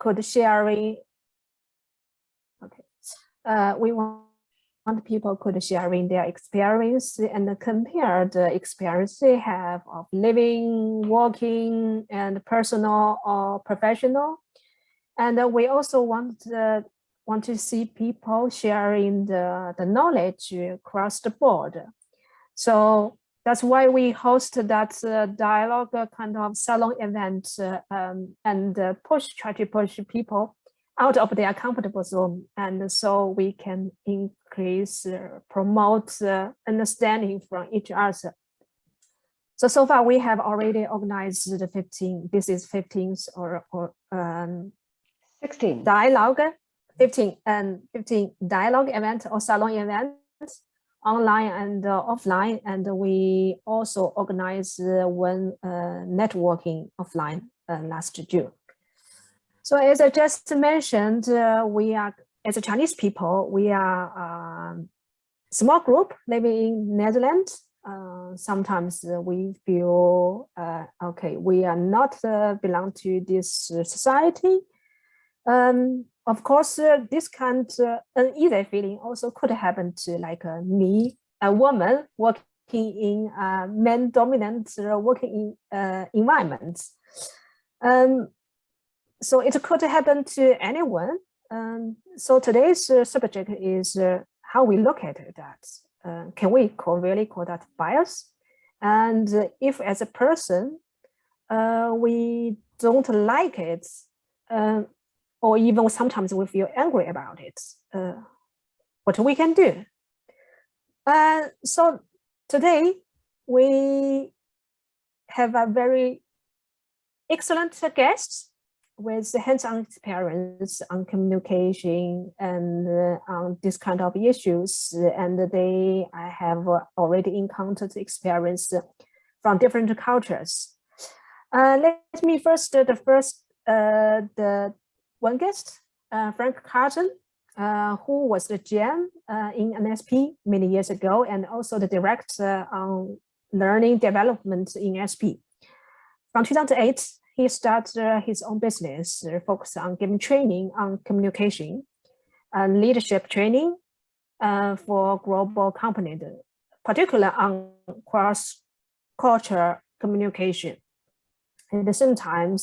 could sharing. Okay, we want people could sharing their experience and compare the experience they have of living, working, and personal or professional. And we also want to see people sharing the knowledge across the board. So that's why we host that dialogue kind of salon event and try to push people out of their comfortable zone. And so we can increase, promote understanding from each other. So far we have already organized the 15, this is 15th or 16 dialogue, 15 dialogue event or salon events, online and offline. And we also organized one networking offline last June. So as I just mentioned, we are, as a Chinese people, we are a small group living in Netherlands. Sometimes we feel, okay, we are not belong to this society. Of course, this kind of uneasy feeling also could happen to like me, a woman working in men-dominant working environments. So it could happen to anyone. So today's subject is how we look at that. Can we really call that bias? And if as a person, we don't like it, or even sometimes we feel angry about it, what we can do. So today we have a very excellent guest with hands-on experience on communication and on this kind of issues. And I have already encountered experience from different cultures. Let me first, the one guest, Frank Carton, who was the GM in NSP many years ago, and also the director on learning development in SP. From 2008, he started his own business focused on giving training on communication and leadership training for global companies, particularly on cross-cultural communication. At the same time,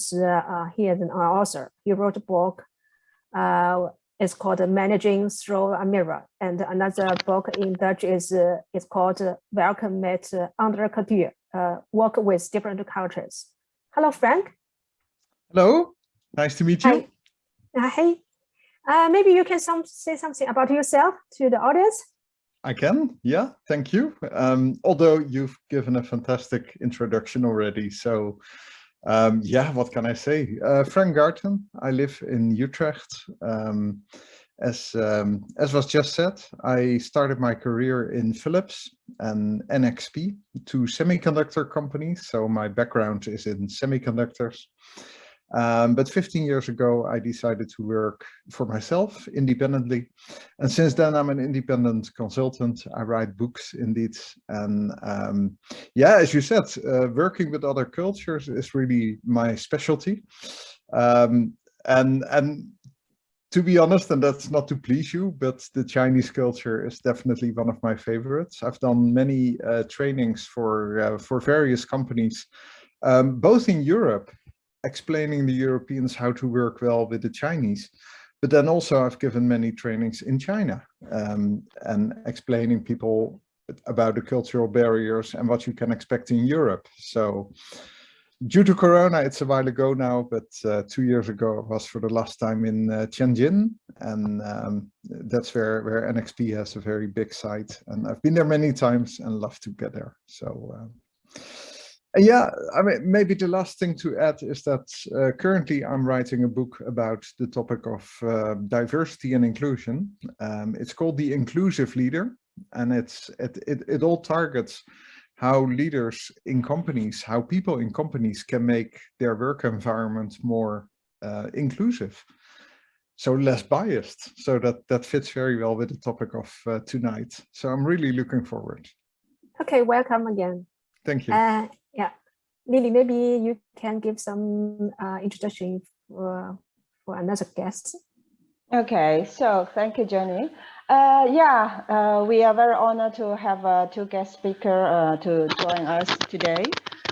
he is an author. He wrote a book. It's called Managing Through a Mirror. And another book in Dutch is called Welcome met Andere Cultuur, Work with Different Cultures. Hello, Frank. Hello, nice to meet you. Hi. Hey, maybe you can say something about yourself to the audience. I can, yeah, thank you. Although you've given a fantastic introduction already, so yeah, what can I say? Frank Garten, I live in Utrecht. As was just said, I started my career in Philips and NXP, two semiconductor companies. So my background is in semiconductors. But 15 years ago, I decided to work for myself independently. And since then, I'm an independent consultant. I write books indeed. And yeah, as you said, working with other cultures is really my specialty. And to be honest, and that's not to please you, but the Chinese culture is definitely one of my favorites. I've done many trainings for various companies, both in Europe, explaining the Europeans how to work well with the Chinese. But then also I've given many trainings in China and explaining people about the cultural barriers and what you can expect in Europe. So due to Corona, it's a while ago now, but 2 years ago I was for the last time in Tianjin, and that's where NXP has a very big site. And I've been there many times and love to get there. So yeah, I mean, maybe the last thing to add is that currently I'm writing a book about the topic of diversity and inclusion. It's called The Inclusive Leader, and it all targets how leaders in companies, how people in companies can make their work environment more inclusive, so less biased. So that fits very well with the topic of tonight. So I'm really looking forward. Okay, welcome again. Thank you. Yeah, Lily, maybe you can give some introduction for another guest. Okay, so thank you, Jenny. We are very honored to have two guest speakers to join us today.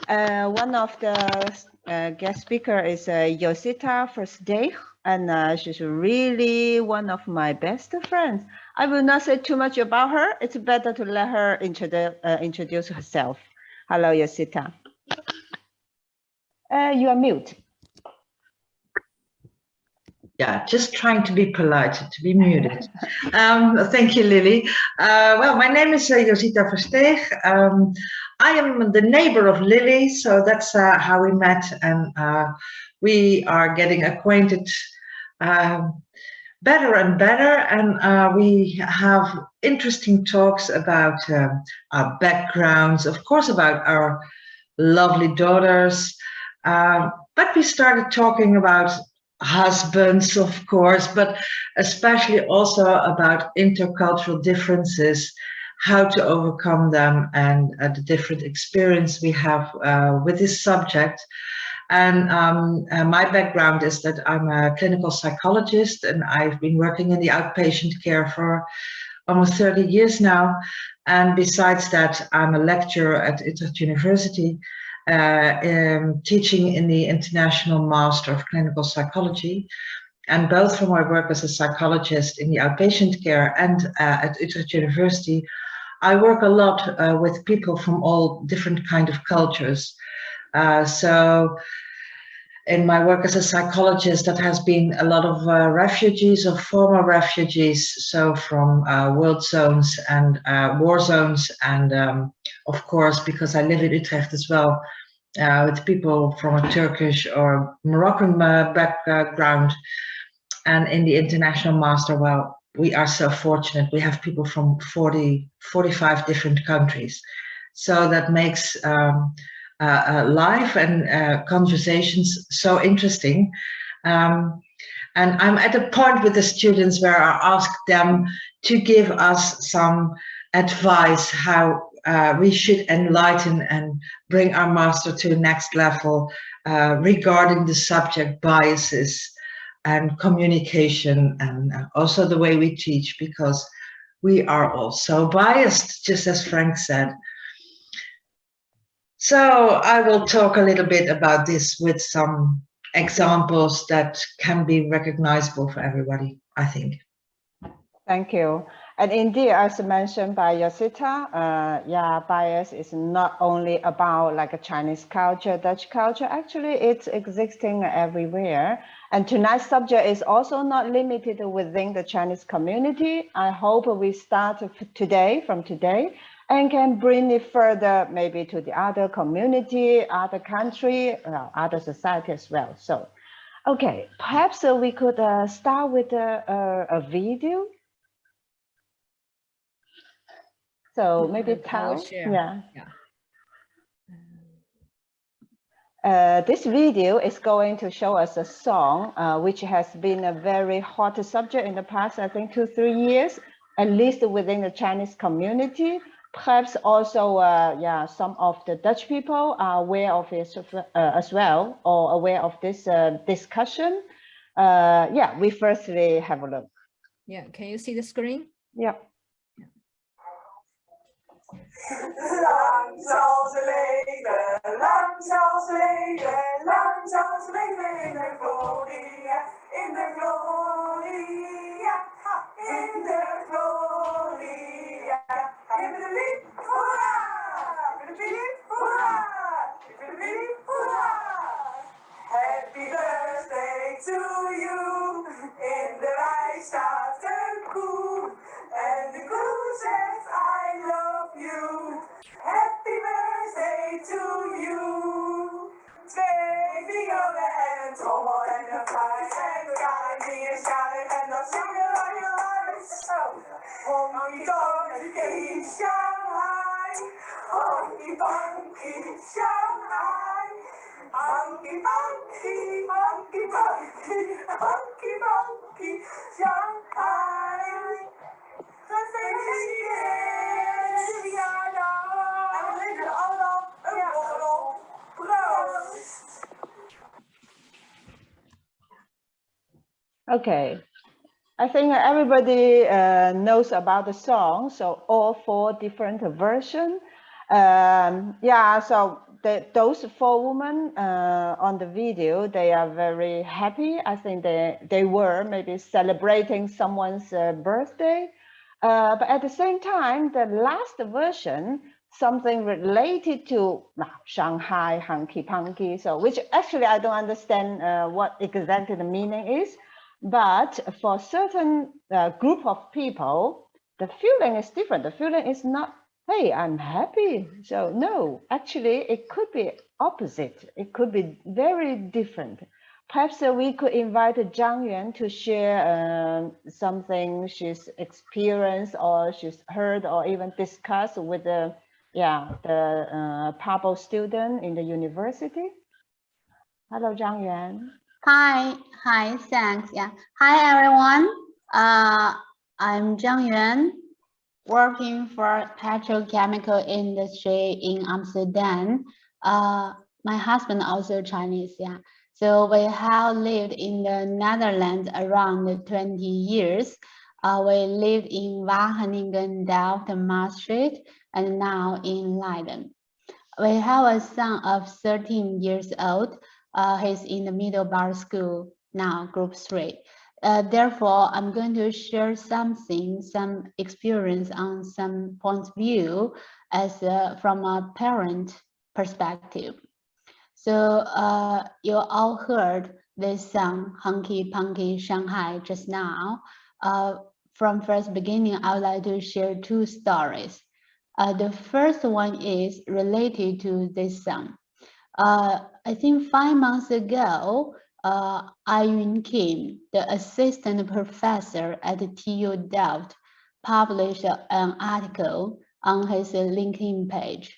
One of the guest speaker is Josita Versteeg, and she's really one of my best friends. I will not say too much about her. It's better to let her introduce herself. Hello, Josita. You are mute. Yeah, just trying to be polite, to be muted. Thank you, Lily. Well, my name is Josita Versteeg. I am the neighbor of Lily, so that's how we met, and we are getting acquainted better and better, and we have interesting talks about our backgrounds, of course, about our lovely daughters, but we started talking about husbands, of course, but especially also about intercultural differences, how to overcome them, and the different experience we have with this subject. And my background is that I'm a clinical psychologist, and I've been working in the outpatient care for almost 30 years now. And besides that, I'm a lecturer at Utrecht University, teaching in the International Master of Clinical Psychology. And both from my work as a psychologist in the outpatient care and at Utrecht University, I work a lot with people from all different kind of cultures. So in my work as a psychologist, that has been a lot of refugees or former refugees, so from world zones and war zones, and of course, because I live in Utrecht as well, with people from a Turkish or Moroccan background. And in the International Master, well, we are so fortunate. We have people from 45 different countries. So that makes life and conversations so interesting. And I'm at a point with the students where I ask them to give us some advice how we should enlighten and bring our master to the next level regarding the subject biases and communication, and also the way we teach, because we are also biased, just as Frank said. So I will talk a little bit about this with some examples that can be recognizable for everybody, I think. Thank you. And indeed, as mentioned by Josita, bias is not only about like a Chinese culture, Dutch culture. Actually, it's existing everywhere. And tonight's subject is also not limited within the Chinese community. I hope we start from today, and can bring it further, maybe to the other community, other country, other society as well. So, okay, perhaps we could start with a video. So maybe Tao, this video is going to show us a song which has been a very hot subject in the past, I think 2-3 years, at least within the Chinese community. Perhaps also, some of the Dutch people are aware of it as well, or aware of this discussion. We firstly have a look. Yeah, can you see the screen? Yeah. Lang zal ze leven, lang zal ze leven, lang zal ze leven in de gloria, in de gloria, in de gloria. Give it a leap, hoera! Give it a leap, hoera! Give it a leap, hoera! Happy birthday to you, in de rij staat een koe, en de koe zegt I love you. Happy birthday to you. 2 violen en een trommel en een fluit. En we gaan zingen, schalen en dan zingen we je luid. Zo. Honky tonky Shanghai. Honky tonky Shanghai. Honky tonky, honky tonky, honky tonky Shanghai. Gefeliciteerd, verjaardag! En we drinken allemaal een borrel. Proost! Okay. I think everybody knows about the song, so all 4 different versions. Yeah, so those 4 women on the video, they are very happy. I think they were maybe celebrating someone's birthday. But at the same time, the last version, something related to Shanghai Hanky Panky, so which actually I don't understand what exactly the meaning is. But for certain group of people, the feeling is different. The feeling is not, hey, I'm happy. So no, actually it could be opposite. It could be very different. Perhaps we could invite Zhang Yuan to share something she's experienced or she's heard or even discussed with the Pabo student in the university. Hello, Zhang Yuan. Hi, thanks. Yeah. Hi, everyone. I'm Zhang Yuan, working for petrochemical industry in Amsterdam. My husband also Chinese, yeah. So we have lived in the Netherlands around 20 years. We lived in Wageningen, Delft, Maastricht, and now in Leiden. We have a son of 13 years old. He's in the Middelbare School now, Group 3. Therefore, I'm going to share some experience on some points of view as from a parent perspective. So you all heard this song, Hanky Panky Shanghai, just now. From first beginning, I would like to share 2 stories. The first one is related to this song. I think 5 months ago, Ai-Yun Kim, the assistant professor at TU Delft, published an article on his LinkedIn page.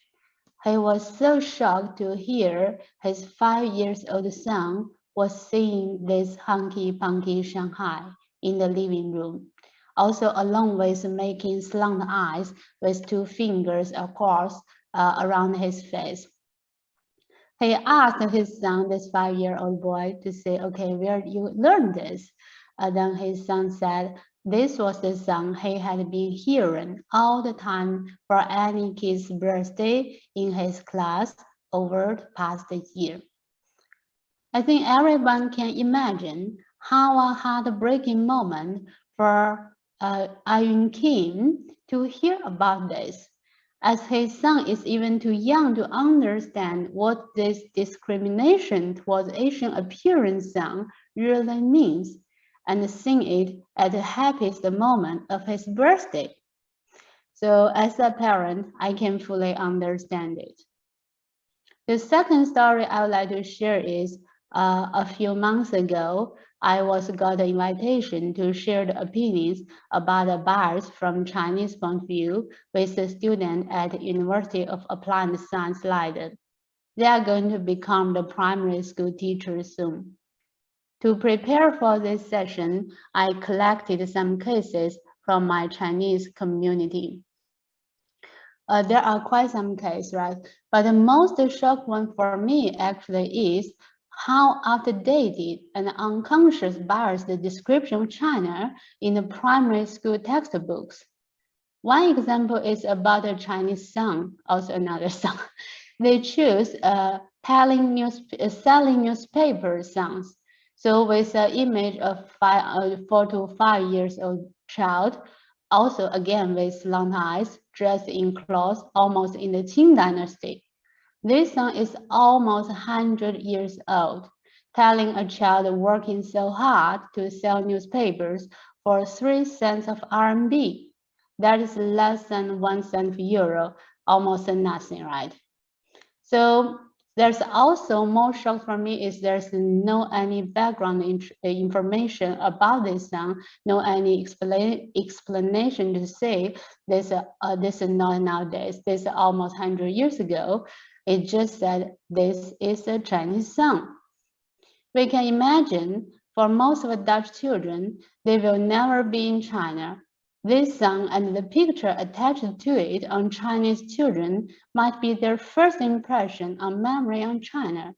He was so shocked to hear his 5-year-old son was singing this Hanky Panky Shanghai in the living room. Also, along with making slant eyes with 2 fingers across around his face. He asked his son, this 5-year-old boy, to say, okay, where you learned this? Then his son said, this was the song he had been hearing all the time for any kid's birthday in his class over the past year. I think everyone can imagine how a heartbreaking moment for Ai-Yun Kim to hear about this, as his son is even too young to understand what this discrimination towards Asian appearance song really means, and sing it at the happiest moment of his birthday. So as a parent, I can fully understand it. The second story I would like to share is a few months ago, I got an invitation to share the opinions about the bias from Chinese point of view with a student at the University of Applied Science Leiden. They are going to become the primary school teachers soon. To prepare for this session, I collected some cases from my Chinese community. There are quite some cases, right? But the most shock one for me actually is how outdated and unconscious bias the description of China in the primary school textbooks. One example is about a Chinese song, also another song. They choose selling newspaper songs. So with an image of 4 to 5 years old child, also again with long eyes, dressed in clothes almost in the Qing dynasty. This song is almost 100 years old, telling a child working so hard to sell newspapers for 3 cents of RMB. That is less than 1 cent euro, almost nothing, right? So there's also more shock for me is there's no any background information about this song, no any explanation to say this is not nowadays, this is almost 100 years ago. It just said this is a Chinese song. We can imagine for most of the Dutch children, they will never be in China. This song and the picture attached to it on Chinese children might be their first impression on memory on China.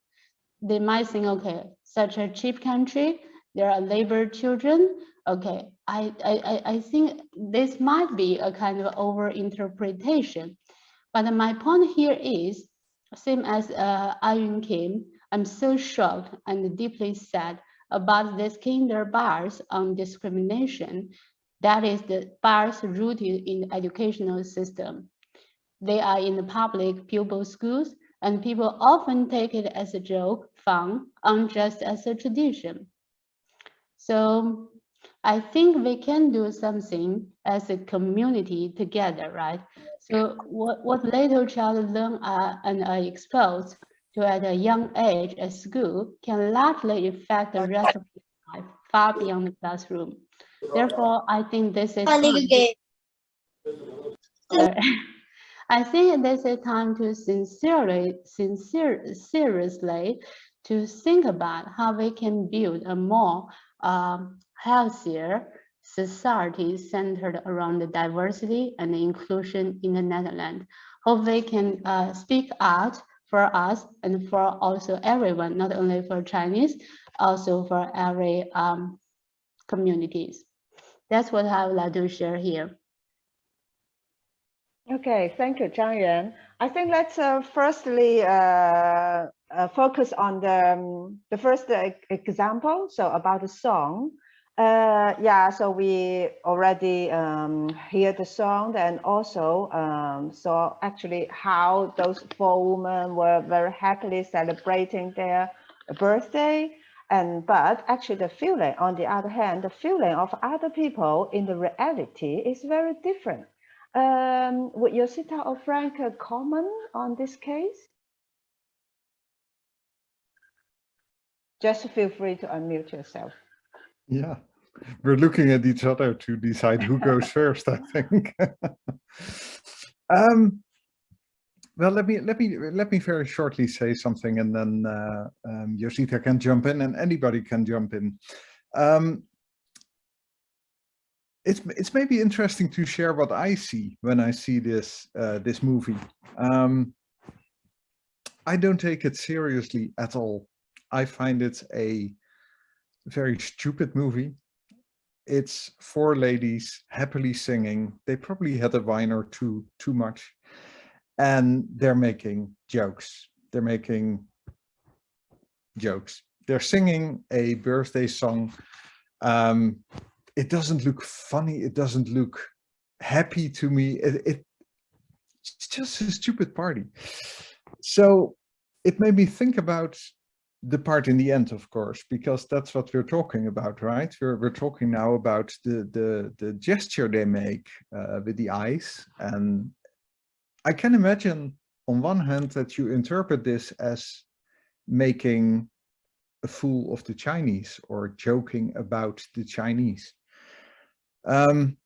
They might think, okay, such a cheap country, there are labor children. Okay, I think this might be a kind of over-interpretation. But my point here is, same as Ayun Kim, I'm so shocked and deeply sad about this kinder bars on discrimination. That is the bars rooted in the educational system. They are in the public pupil schools, and people often take it as a joke, fun, and just as a tradition. So I think we can do something as a community together, right? So what little child learn and are exposed to at a young age at school can largely affect the rest of their life far beyond the classroom. Therefore, I think this is I think this is time to seriously to think about how we can build a more healthier society centered around the diversity and inclusion in the Netherlands. Hope we can speak out for us and for also everyone, not only for Chinese, also for every communities. That's what I would like to share here. Okay, thank you, Zhang Yuan. I think let's firstly focus on the first example, so about the song. Yeah, so we already hear the song and also saw actually how those 4 women were very happily celebrating their birthday. But actually the feeling, on the other hand, the feeling of other people in the reality is very different. Would Yosita or Frank comment on this case? Just feel free to unmute yourself. Yeah, we're looking at each other to decide who goes first, I think. Well, let me very shortly say something, and then Yosita can jump in, and anybody can jump in. It's maybe interesting to share what I see when I see this this movie. I don't take it seriously at all. I find it a very stupid movie. It's 4 ladies happily singing. They probably had a wine or two too much, and they're making jokes. They're singing a birthday song. It doesn't look funny. It doesn't look happy to me. It's just a stupid party. So it made me think about the part in the end, of course, because that's what we're talking about, right? We're talking now about the gesture they make with the eyes. And I can imagine on one hand that you interpret this as making a fool of the Chinese or joking about the Chinese. And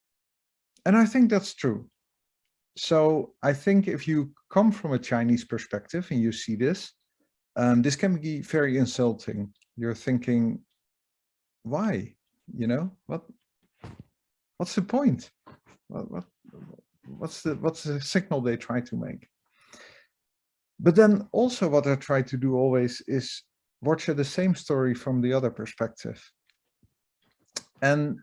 I think that's true. So I think if you come from a Chinese perspective and you see this, this can be very insulting. You're thinking, why? You know, what's the point? What's the signal they try to make? But then also what I try to do always is watch the same story from the other perspective. And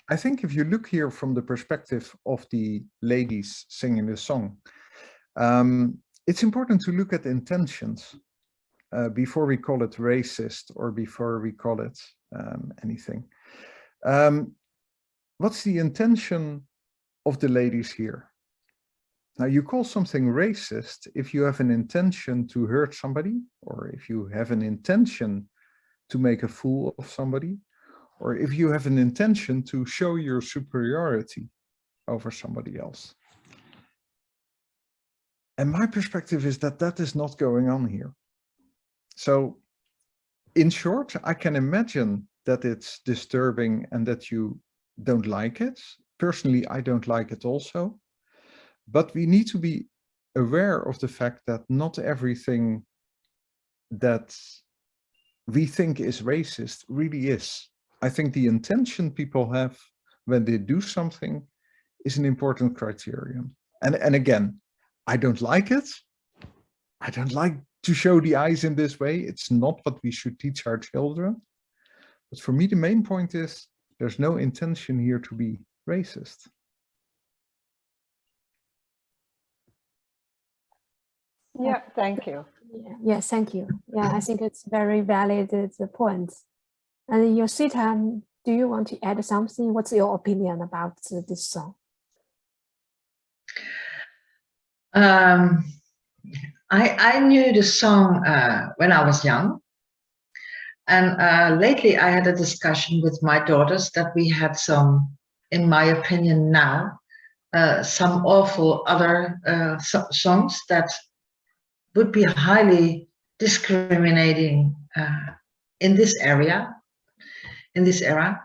I think if you look here from the perspective of the ladies singing the song, it's important to look at intentions before we call it racist or before we call it anything. What's the intention of the ladies here? Now, you call something racist if you have an intention to hurt somebody, or if you have an intention to make a fool of somebody, or if you have an intention to show your superiority over somebody else. And my perspective is that that is not going on here. So in short, I can imagine that it's disturbing and that you don't like it. Personally, I don't like it also. But we need to be aware of the fact that not everything that we think is racist really is. I think the intention people have when they do something is an important criterion. And again, I don't like it. I don't like to show the eyes in this way. It's not what we should teach our children. But for me, the main point is there's no intention here to be racist. Yeah, thank you. Yeah, yes, thank you. Yeah, I think it's very valid point. And Yosita, do you want to add something? What's your opinion about this song? I knew the song when I was young. And lately I had a discussion with my daughters that we had some, in my opinion now, some awful other songs that would be highly discriminating in this area, in this era.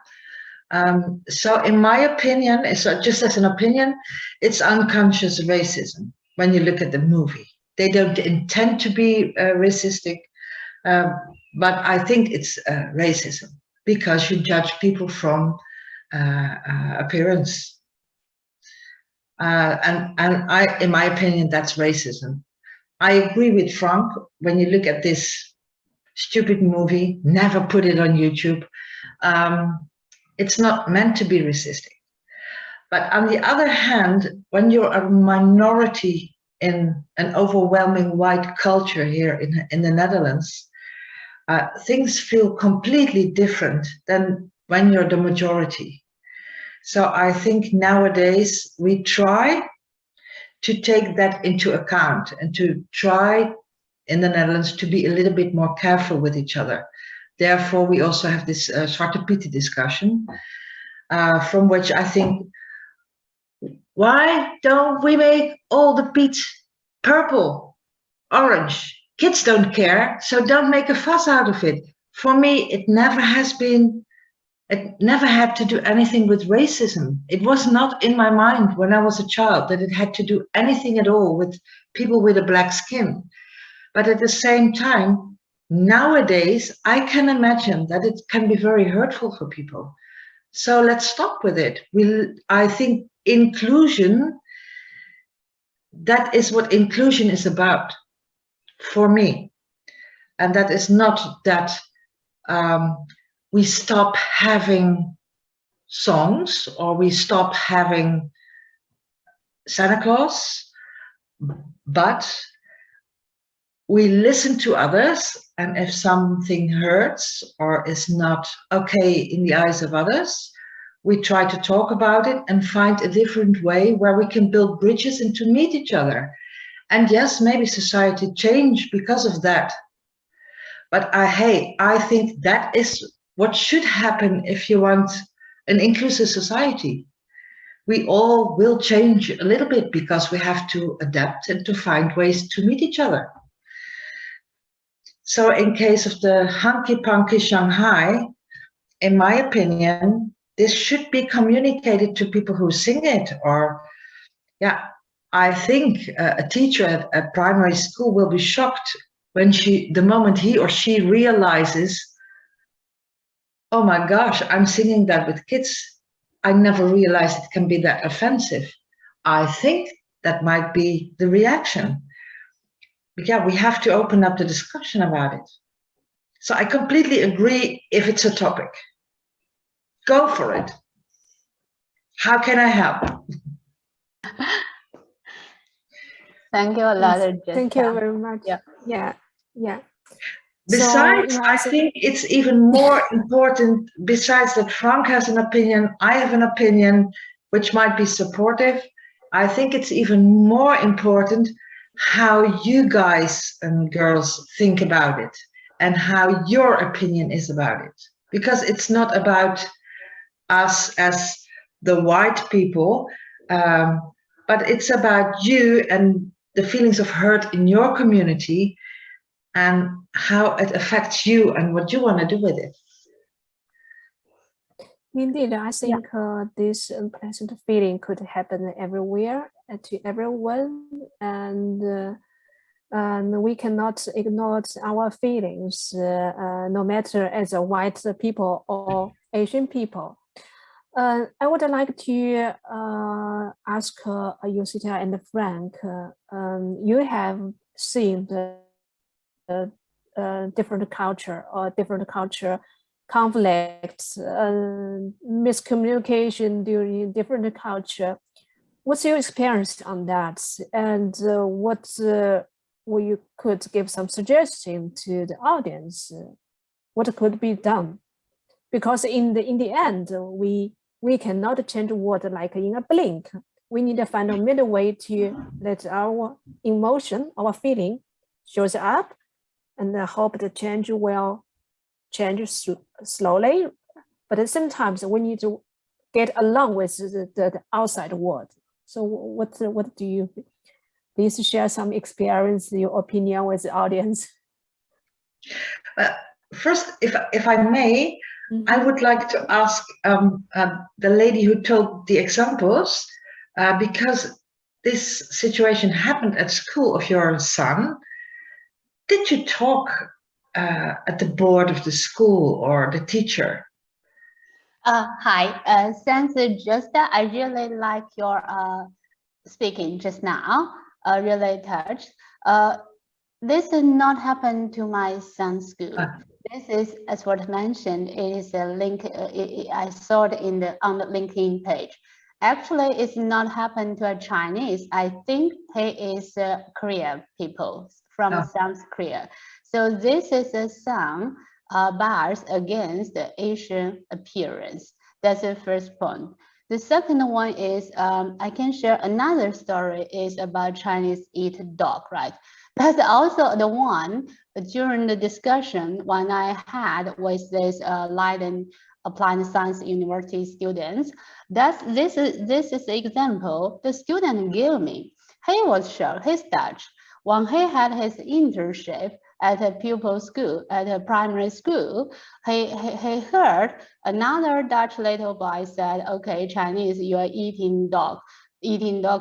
So in my opinion, it's just as an opinion, it's unconscious racism when you look at the movie. They don't intend to be racistic, but I think it's racism because you judge people from appearance. And I, in my opinion, that's racism. I agree with Frank when you look at this stupid movie, never put it on YouTube. It's not meant to be racistic. But on the other hand, when you're a minority in an overwhelming white culture here in the Netherlands, things feel completely different than when you're the majority. So I think nowadays we try to take that into account and to try in the Netherlands to be a little bit more careful with each other. Therefore, we also have this Zwarte Pieten discussion, from which I think, why don't we make all the Piets purple, orange? Kids don't care, so don't make a fuss out of it. For me, it never has been, it never had to do anything with racism. It was not in my mind when I was a child that it had to do anything at all with people with a black skin. But at the same time, nowadays, I can imagine that it can be very hurtful for people. So let's stop with it. I think inclusion, that is what inclusion is about for me. And that is not that we stop having songs or we stop having Santa Claus, but we listen to others, and if something hurts or is not okay in the eyes of others, we try to talk about it and find a different way where we can build bridges and to meet each other. And yes, maybe society changed because of that. But I think that is what should happen if you want an inclusive society. We all will change a little bit because we have to adapt and to find ways to meet each other. So in case of the Hanky Panky Shanghai, in my opinion, this should be communicated to people who sing it. Or, yeah, I think a teacher at a primary school will be shocked when the moment he or she realizes, oh my gosh, I'm singing that with kids. I never realized it can be that offensive. I think that might be the reaction. But yeah, we have to open up the discussion about it. So I completely agree if it's a topic. Go for it. How can I help? Thank you a lot. Thank you very much. Yeah. Besides, so, I think it's even more important, besides that Frank has an opinion, I have an opinion, which might be supportive. I think it's even more important how you guys and girls think about it and how your opinion is about it. Because it's not about us as the white people, but it's about you and the feelings of hurt in your community and how it affects you and what you want to do with it. Indeed, I think this unpleasant feeling could happen everywhere to everyone, and we cannot ignore our feelings, no matter as a white people or Asian people. I would like to ask Yosita and Frank, you have seen the different culture or different culture conflicts, miscommunication during different culture. What's your experience on that? And what you could give some suggestion to the audience? What could be done? Because in the end, we cannot change the world like in a blink. We need to find a middle way to let our emotion, our feeling shows up, and I hope the change will change slowly. But at the same time, we need to get along with the outside world. So what do you, please share some experience, your opinion with the audience? First, if I may, I would like to ask the lady who told the examples, because this situation happened at school of your son. Did you talk at the board of the school or the teacher? Hi, thanks, Justa. I really like your speaking just now. Really touched. This did not happen to my son's school. This is, as what mentioned, it is a link. I saw it on the LinkedIn page. Actually, it's not happened to a Chinese. I think he is Korean people from South Korea. So this is a song bias against the Asian appearance. That's the first point. The second one is I can share another story is about Chinese eat dog, right? That's also the one during the discussion when I had with this Leiden Applied Science University students. This is the example the student gave me. He was shocked, he's Dutch. When he had his internship at a pupil school, at a primary school, he heard another Dutch little boy said, okay, Chinese, you are eating dog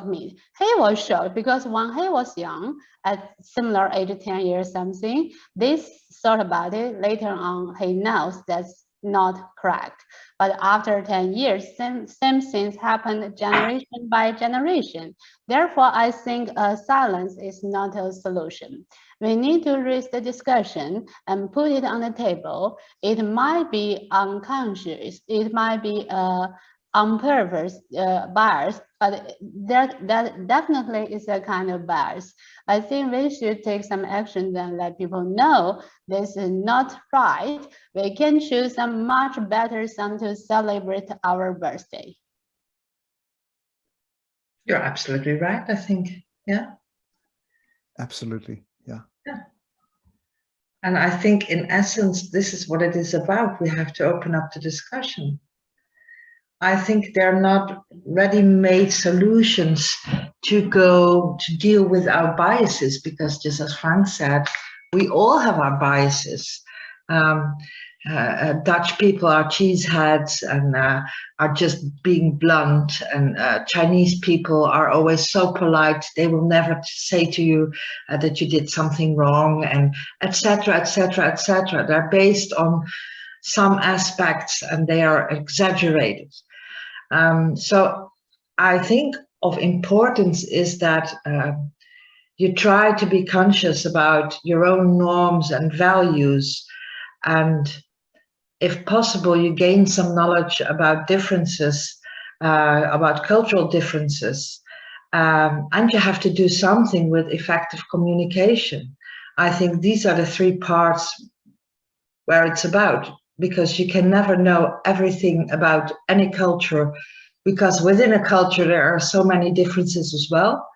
meat. He was shocked because when he was young, at similar age, 10 years something, they thought about it. Later on, he knows that's not correct. But after 10 years, same things happen generation by generation. Therefore, I think silence is not a solution. We need to raise the discussion and put it on the table. It might be unconscious, it might be on purpose bias, but that definitely is a kind of bias. I think we should take some action and let people know this is not right. We can choose a much better song to celebrate our birthday. You're absolutely right, I think. Yeah. Absolutely. Yeah. Yeah. And I think in essence, this is what it is about. We have to open up the discussion. I think they're not ready-made solutions to deal with our biases, because just as Frank said, we all have our biases. Dutch people are cheeseheads and are just being blunt, and Chinese people are always so polite. They will never say to you that you did something wrong, and etc., etc., etc. They're based on some aspects and they are exaggerated. So I think of importance is that you try to be conscious about your own norms and values, and if possible, you gain some knowledge about differences, about cultural differences, and you have to do something with effective communication. I think these are the three parts where it's about, because you can never know everything about any culture, because within a culture there are so many differences as well.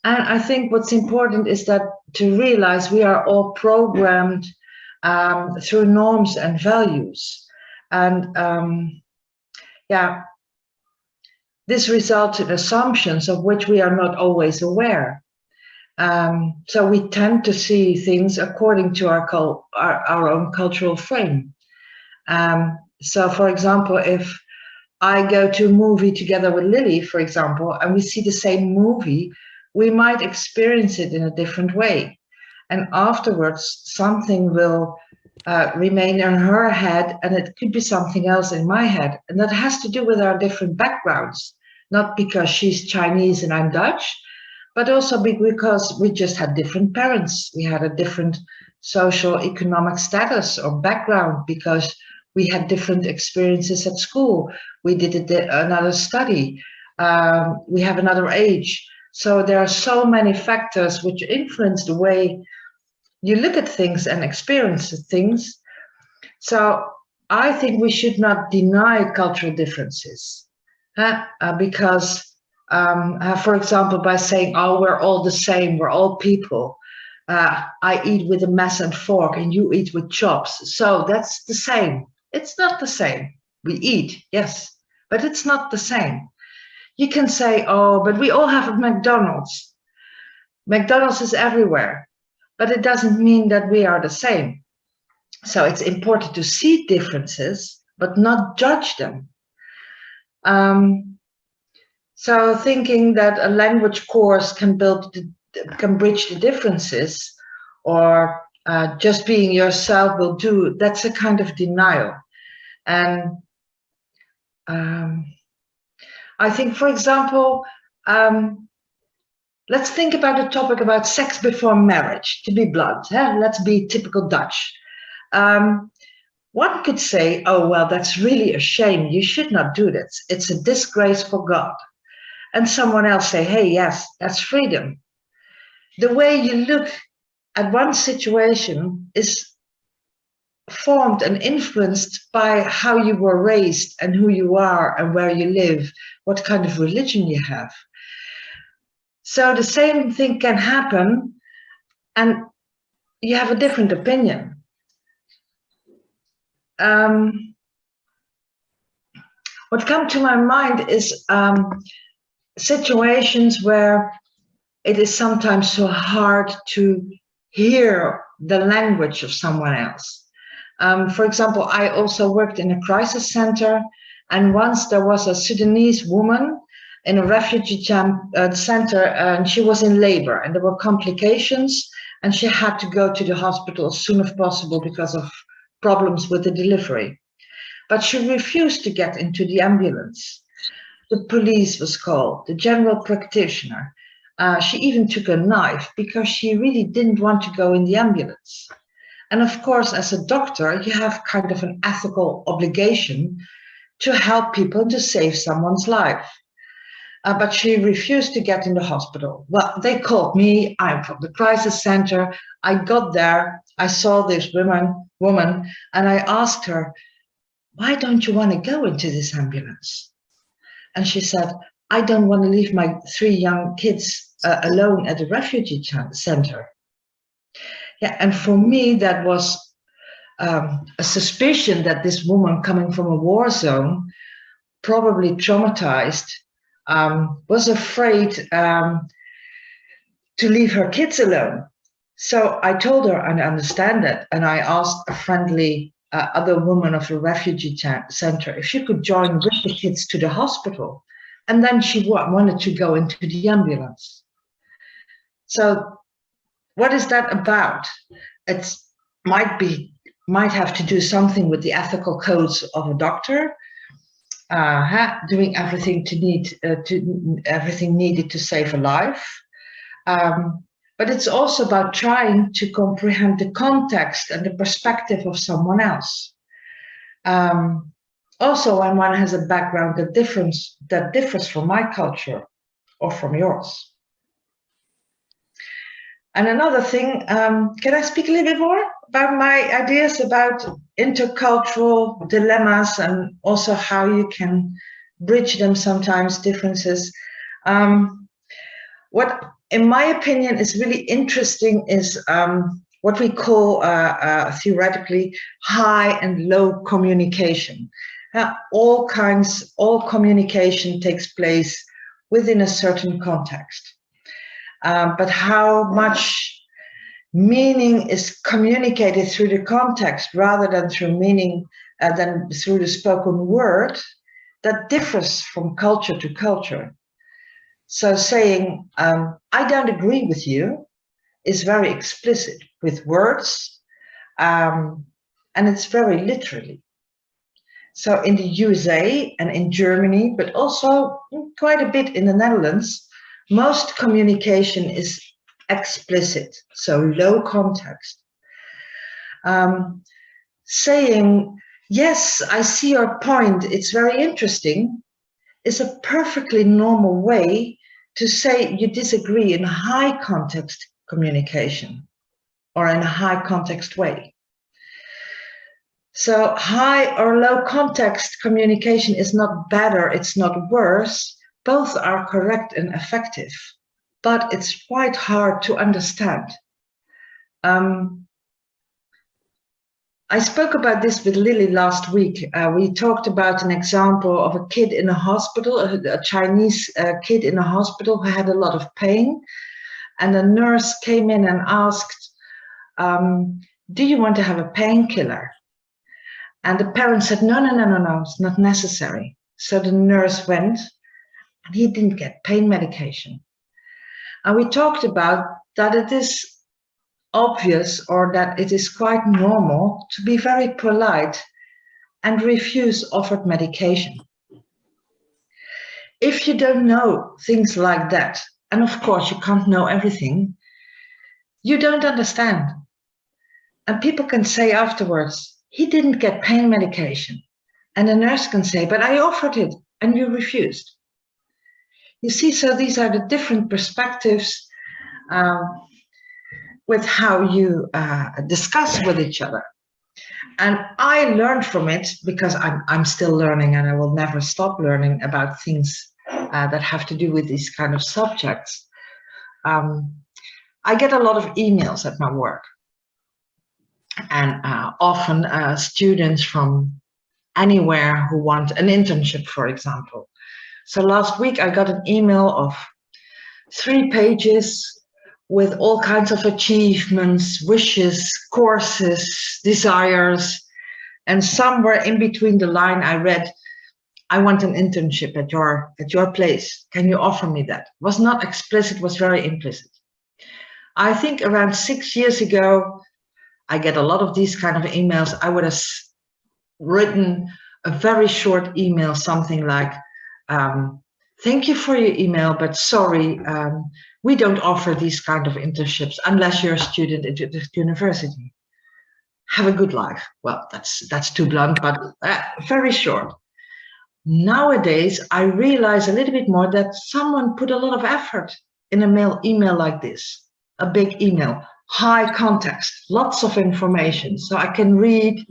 And I think what's important is that to realize we are all programmed through norms and values. And yeah, this results in assumptions of which we are not always aware. So we tend to see things according to our own cultural frame. So for example, if I go to a movie together with Lily, for example, and we see the same movie, we might experience it in a different way. And afterwards, something will remain in her head, and it could be something else in my head. And that has to do with our different backgrounds, not because she's Chinese and I'm Dutch, but also because we just had different parents. We had a different social economic status or background, because we had different experiences at school. We did another study. We have another age. So there are so many factors which influence the way you look at things and experience things. So I think we should not deny cultural differences, because, for example, by saying, oh, we're all the same, we're all people. I eat with a mess and fork and you eat with chops. So that's the same. It's not the same. We eat, yes, but it's not the same. You can say, oh, but we all have a McDonald's. McDonald's is everywhere, but it doesn't mean that we are the same. So it's important to see differences, but not judge them. So thinking that a language course can bridge the differences, or just being yourself will do, that's a kind of denial. And I think, for example, let's think about a topic about sex before marriage, to be blunt. Let's be typical Dutch. One could say, oh, well, that's really a shame. You should not do that. It's a disgrace for God. And someone else say, hey, yes, that's freedom. The way you look at one situation is formed and influenced by how you were raised and who you are and where you live, what kind of religion you have. So the same thing can happen and you have a different opinion. What comes to my mind is situations where it is sometimes so hard to hear the language of someone else. For example, I also worked in a crisis center, and once there was a Sudanese woman in a refugee center, and she was in labor, and there were complications, and she had to go to the hospital as soon as possible because of problems with the delivery. But she refused to get into the ambulance. The police was called, the general practitioner. She even took a knife because she really didn't want to go in the ambulance. And of course, as a doctor, you have kind of an ethical obligation to help people, to save someone's life. But she refused to get in the hospital. Well, they called me, I'm from the crisis center. I got there, I saw this woman, and I asked her, why don't you want to go into this ambulance? And she said, I don't want to leave my 3 young kids alone at the refugee center. Yeah, and for me, that was a suspicion that this woman coming from a war zone, probably traumatized, was afraid to leave her kids alone. So I told her, and I understand that, and I asked a friendly other woman of the refugee center if she could join with the kids to the hospital. And then she wanted to go into the ambulance. So what is that about? It might have to do something with the ethical codes of a doctor, doing everything everything needed to save a life. But it's also about trying to comprehend the context and the perspective of someone else. Also, when one has a background that differs from my culture or from yours. And another thing, can I speak a little bit more about my ideas about intercultural dilemmas and also how you can bridge them sometimes, differences? What, in my opinion, is really interesting is what we call theoretically high and low communication. All communication takes place within a certain context. But how much meaning is communicated through the context rather than through meaning, than through the spoken word, that differs from culture to culture. So saying, I don't agree with you is very explicit with words, and it's very literally. So in the USA and in Germany, but also quite a bit in the Netherlands, most communication is explicit, so low context. saying, yes, I see your point, it's very interesting, is a perfectly normal way to say you disagree in high context communication or in a high context way. So high or low context communication is not better, it's not worse. Both are correct and effective, but it's quite hard to understand. I spoke about this with Lily last week. We talked about an example of a kid in a hospital, a Chinese kid in a hospital who had a lot of pain. And a nurse came in and asked, do you want to have a painkiller? And the parent said, no, it's not necessary. So the nurse went and he didn't get pain medication. And we talked about that it is obvious or that it is quite normal to be very polite and refuse offered medication. If you don't know things like that, and of course you can't know everything, you don't understand. And people can say afterwards, he didn't get pain medication. And the nurse can say, but I offered it and you refused. You see, so these are the different perspectives with how you discuss with each other. And I learned from it because I'm still learning and I will never stop learning about things that have to do with these kind of subjects. I get a lot of emails at my work. And often students from anywhere who want an internship, for example. So last week I got an email of 3 pages with all kinds of achievements, wishes, courses, desires. And somewhere in between the line I read, I want an internship at your place. Can you offer me that? It was not explicit, it was very implicit. I think around 6 years ago, I get a lot of these kind of emails. I would have written a very short email, something like, thank you for your email, but sorry, we don't offer these kind of internships unless you're a student at the university. Have a good life. Well, that's too blunt, but very short. Nowadays, I realize a little bit more that someone put a lot of effort in a email like this, a big email, high context, lots of information. So I can read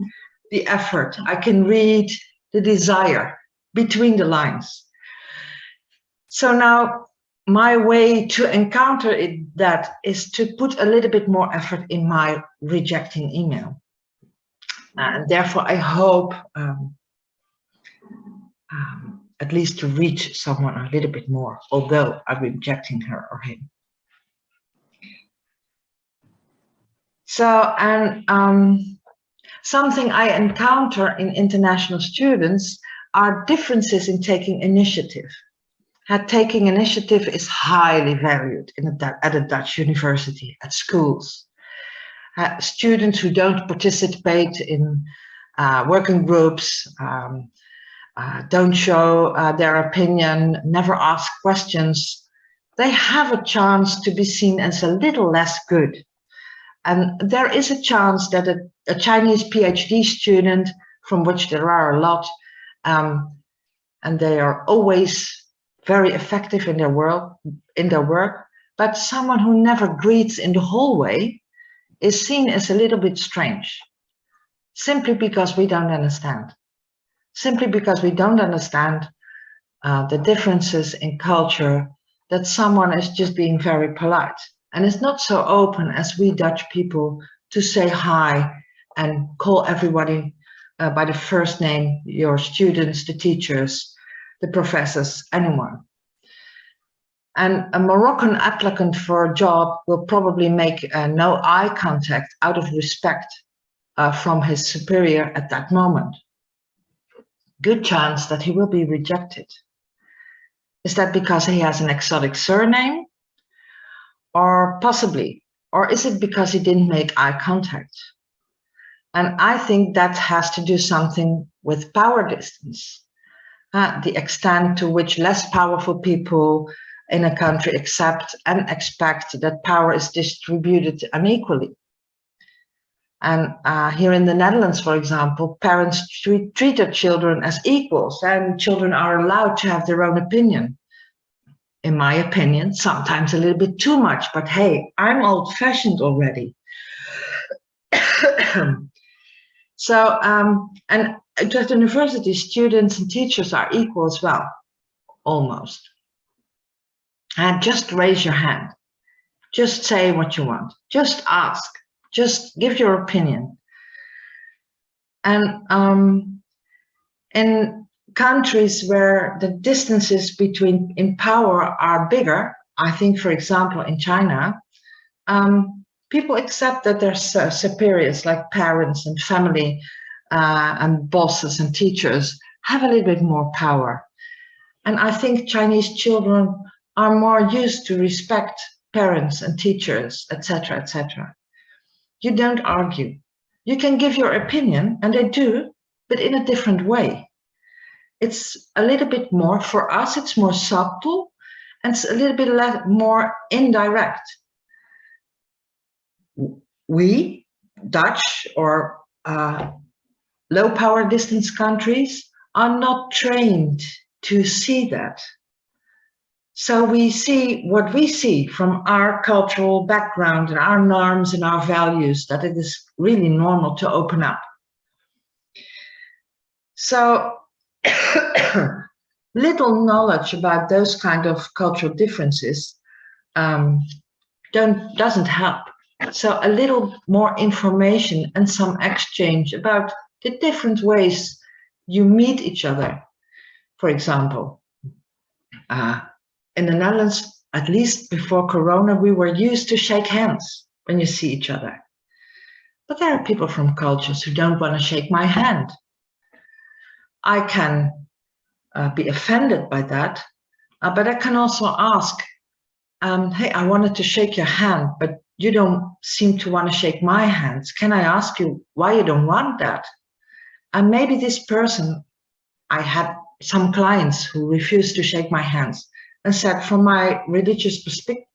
the effort, I can read the desire between the lines. So now my way to encounter that is to put a little bit more effort in my rejecting email. And therefore I hope at least to reach someone a little bit more, although I'm rejecting her or him. So, and something I encounter in international students are differences in taking initiative. Taking initiative is highly valued at a Dutch university, at schools. Students who don't participate in working groups, don't show their opinion, never ask questions, they have a chance to be seen as a little less good. And there is a chance that a Chinese PhD student, from which there are a lot, and they are always very effective in their work, but someone who never greets in the hallway is seen as a little bit strange, simply because we don't understand. Simply because we don't understand the differences in culture, that someone is just being very polite and is not so open as we Dutch people to say hi and call everybody by the first name, your students, the teachers, the professors, anyone. And a Moroccan applicant for a job will probably make no eye contact out of respect from his superior at that moment. Good chance that he will be rejected. Is that because he has an exotic surname? Or possibly, or is it because he didn't make eye contact? And I think that has to do something with power distance. The extent to which less powerful people in a country accept and expect that power is distributed unequally. And here in the Netherlands, for example, parents treat their children as equals, and children are allowed to have their own opinion. In my opinion, sometimes a little bit too much, but hey, I'm old-fashioned already. So, and at Utrecht University, students and teachers are equal as well, almost. And just raise your hand. Just say what you want. Just ask. Just give your opinion. And in countries where the distances between in power are bigger, I think, for example, in China, people accept that there's superiors like parents and family and bosses and teachers have a little bit more power. And I think Chinese children are more used to respect parents and teachers, etc., etc. You don't argue. You can give your opinion, and they do, but in a different way. It's a little bit more, for us, it's more subtle, and it's a little bit more indirect. We, Dutch or low power distance countries, are not trained to see that. So we see what we see from our cultural background and our norms and our values, that it is really normal to open up. So little knowledge about those kind of cultural differences doesn't help. So a little more information and some exchange about the different ways you meet each other. For example, in the Netherlands, at least before Corona, we were used to shake hands when you see each other. But there are people from cultures who don't want to shake my hand. I can be offended by that, but I can also ask, hey, I wanted to shake your hand, but you don't seem to want to shake my hands. Can I ask you why you don't want that? And maybe this person, I had some clients who refused to shake my hands and said, from my religious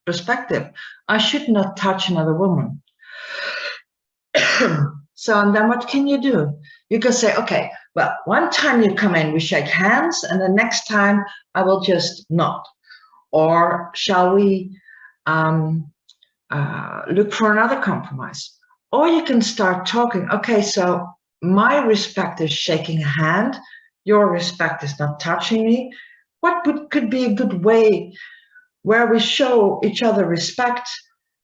perspective, I should not touch another woman. So, and then what can you do? You can say, okay, well, one time you come in, we shake hands, and the next time I will just nod. Or shall we look for another compromise? Or you can start talking, okay, so my respect is shaking a hand, your respect is not touching me. What could be a good way where we show each other respect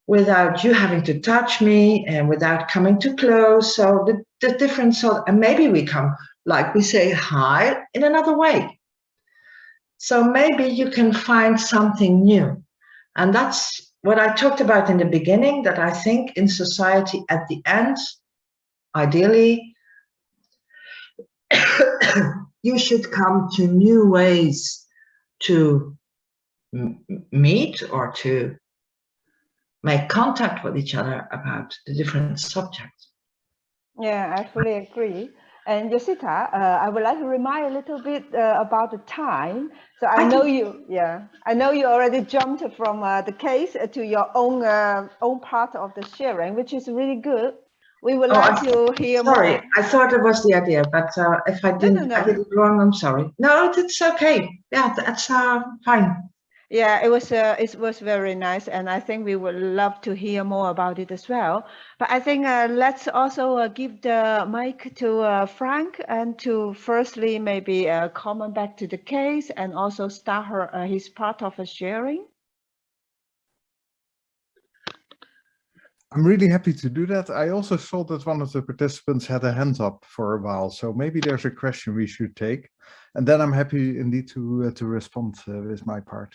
without you having to touch me and without coming too close? So the difference, and maybe we come, like we say hi in another way. So maybe you can find something new. And that's what I talked about in the beginning, that I think in society at the end, ideally, you should come to new ways to meet or to make contact with each other about the different subjects. Yeah, I fully agree. And Yosita, I would like to remind a little bit about the time. So I know you already jumped from the case to your own part of the sharing, which is really good. We would like to hear more. Sorry, I thought it was the idea, but if I didn't, I did it wrong, I'm sorry. No, it's okay. Yeah, that's fine. Yeah, it was very nice, and I think we would love to hear more about it as well. But I think let's also give the mic to Frank, and to firstly maybe comment back to the case, and also start his part of sharing. I'm really happy to do that. I also saw that one of the participants had a hand up for a while, so maybe there's a question we should take, and then I'm happy indeed to respond with my part.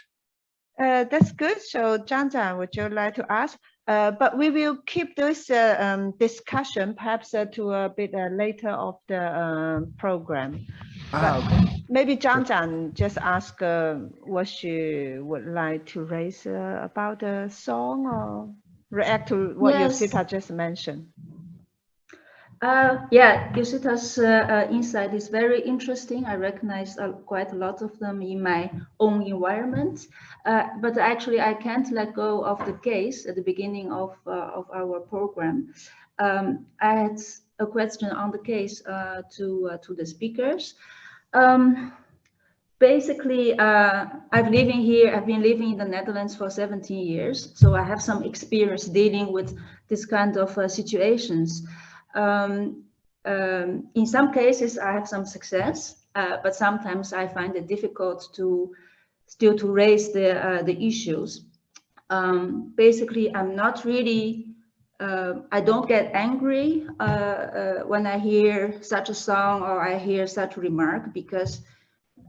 That's good. So Zhang, would you like to ask? But we will keep this discussion perhaps to a bit later of the program. Okay. Maybe Zhang just ask what she would like to raise about the song, or react to what Yosita just mentioned. Yeah, Yosita's insight is very interesting. I recognize quite a lot of them in my own environment, but actually I can't let go of the case at the beginning of our program. I had a question on the case to the speakers. Basically, I've been living in the Netherlands for 17 years, so I have some experience dealing with this kind of situations. In some cases, I have some success, but sometimes I find it difficult to still to raise the issues. Basically, I'm not really. I don't get angry when I hear such a song or I hear such a remark, because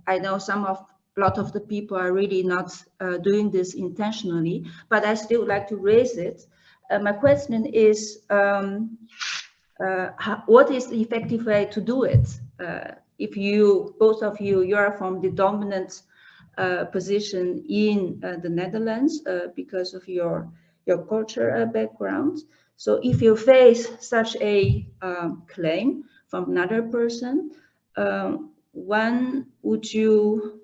I know a lot of the people are really not doing this intentionally, but I still like to raise it. My question is, what is the effective way to do it? If both of you are from the dominant position in the Netherlands because of your culture background. So if you face such a claim from another person, when would you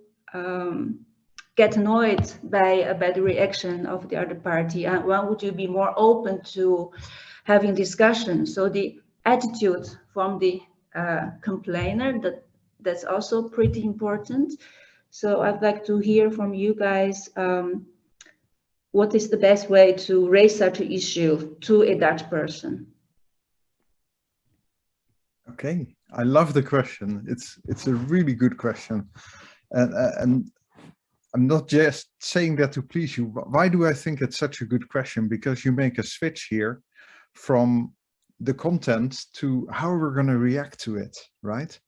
get annoyed by a bad reaction of the other party, and when would you be more open to having discussion? So the attitude from the complainer, that's also pretty important. So I'd like to hear from you guys, what is the best way to raise such an issue to a Dutch person? Okay, I love the question. It's a really good question, and I'm not just saying that to please you. Why do I think it's such a good question? Because you make a switch here from the content to how we're going to react to it, right?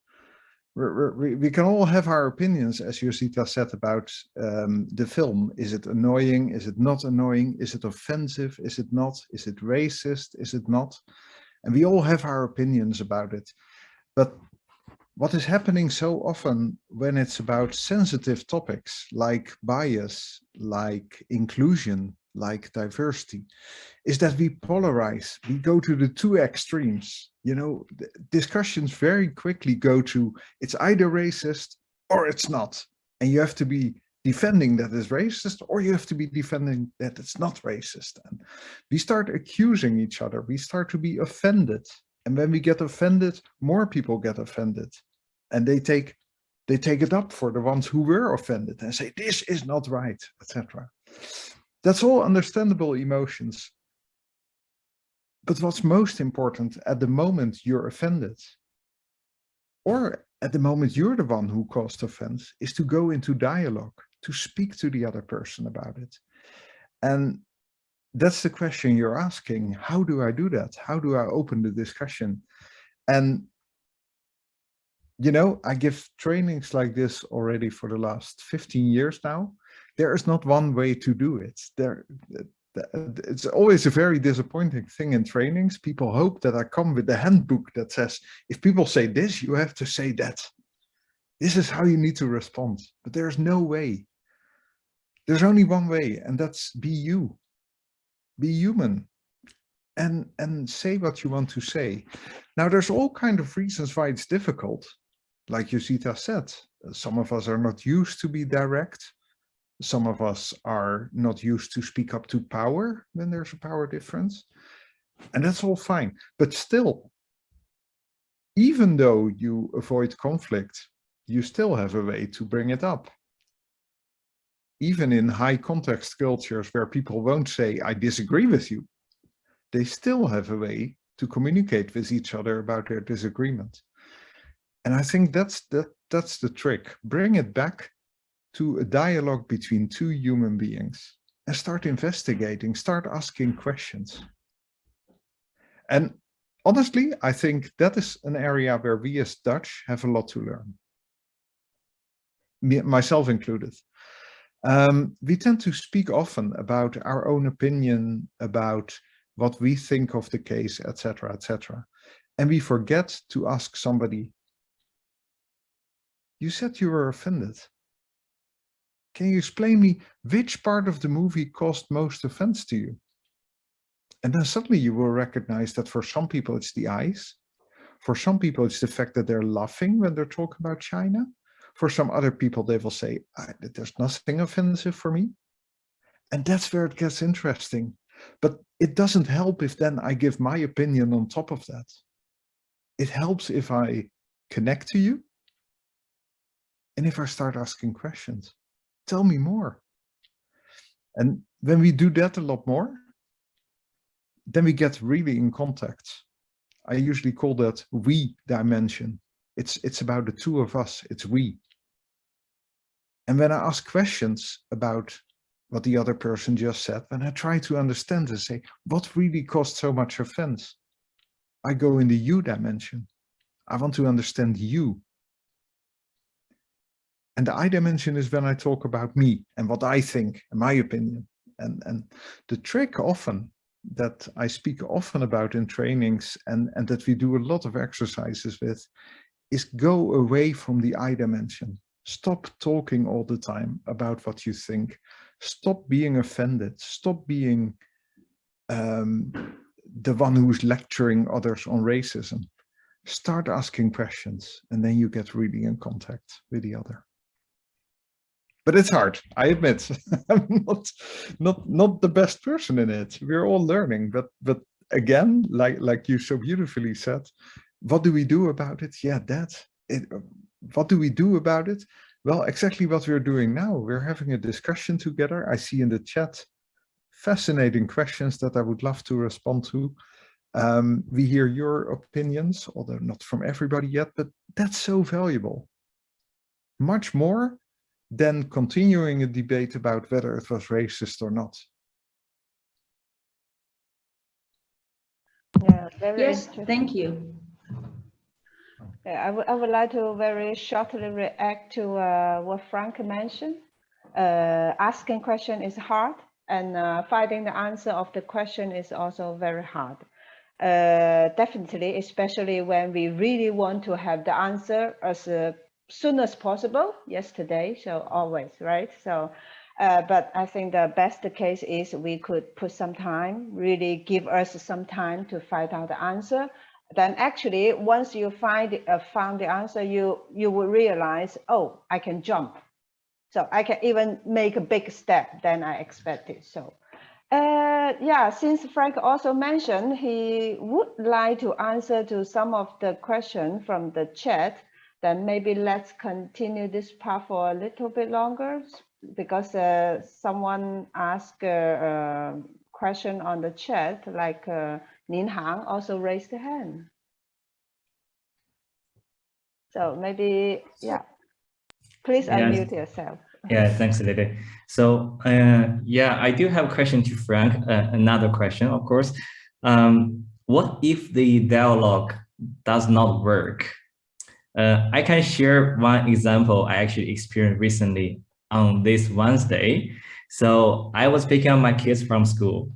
We can all have our opinions, as Yosita said, about the film. Is it annoying? Is it not annoying? Is it offensive? Is it not? Is it racist? Is it not? And we all have our opinions about it. But what is happening so often when it's about sensitive topics like bias, like inclusion, like diversity, is that we polarize, we go to the two extremes. You know, discussions very quickly go to, it's either racist or it's not. And you have to be defending that it's racist, or you have to be defending that it's not racist. And we start accusing each other, we start to be offended. And when we get offended, more people get offended. And they take it up for the ones who were offended and say, this is not right, etc. That's all understandable emotions. But what's most important at the moment you're offended, or at the moment you're the one who caused offense, is to go into dialogue, to speak to the other person about it. And that's the question you're asking. How do I do that? How do I open the discussion? And, you know, I give trainings like this already for the last 15 years now. There is not one way to do it. It's always a very disappointing thing in trainings. People hope that I come with the handbook that says, if people say this, you have to say that. This is how you need to respond. But there's no way. There's only one way, and that's be you. Be human. And say what you want to say. Now, there's all kinds of reasons why it's difficult. Like Yosita said, some of us are not used to be direct. Some of us are not used to speak up to power when there's a power difference. And that's all fine. But still, even though you avoid conflict, you still have a way to bring it up. Even in high context cultures where people won't say, I disagree with you, they still have a way to communicate with each other about their disagreement. And I think that's the trick. Bring it back to a dialogue between two human beings and start investigating, start asking questions. And honestly, I think that is an area where we as Dutch have a lot to learn. Myself included. We tend to speak often about our own opinion, about what we think of the case, etc., etc. And we forget to ask somebody, you said you were offended. Can you explain me which part of the movie caused most offense to you? And then suddenly you will recognize that for some people it's the eyes, For some people, it's the fact that they're laughing when they're talking about China. For some other people, they will say, there's nothing offensive for me. And that's where it gets interesting. But it doesn't help if then I give my opinion on top of that. It helps if I connect to you. And if I start asking questions, tell me more. And when we do that a lot more, then we get really in contact. I usually call that we dimension. It's about the two of us, it's we. And when I ask questions about what the other person just said, when I try to understand and say, what really caused so much offense? I go in the you dimension. I want to understand you. And the I dimension is when I talk about me and what I think and my opinion. And the trick often that I speak often about in trainings and that we do a lot of exercises with is go away from the I dimension. Stop talking all the time about what you think. Stop being offended. Stop being the one who's lecturing others on racism. Start asking questions, and then you get really in contact with the other. But it's hard, I admit. I'm not the best person in it. We're all learning, but again, like you so beautifully said, what do we do about it? Yeah, what do we do about it? Well, exactly what we're doing now. We're having a discussion together. I see in the chat fascinating questions that I would love to respond to. We hear your opinions, although not from everybody yet, but that's so valuable. Much more than continuing a debate about whether it was racist or not. Yeah, very Yes, interesting. thank you. Yeah, I would like to very shortly react to what Frank mentioned. Asking question is hard, and finding the answer of the question is also very hard. Definitely, especially when we really want to have the answer as soon as possible, yesterday, so always, right? So, but I think the best case is we could put some time, really give us some time to find out the answer. Then actually, once you found the answer, you will realize, oh, I can jump. So I can even make a big step than I expected. So yeah, since Frank also mentioned he would like to answer to some of the questions from the chat, then maybe let's continue this part for a little bit longer, because someone asked a question on the chat, like Nin Hang also raised the hand. So maybe, yeah, please unmute yourself. Yeah, thanks, Lily. So yeah, I do have a question to Frank, another question, of course. What if the dialogue does not work? I can share one example I actually experienced recently on this Wednesday. So I was picking up my kids from school,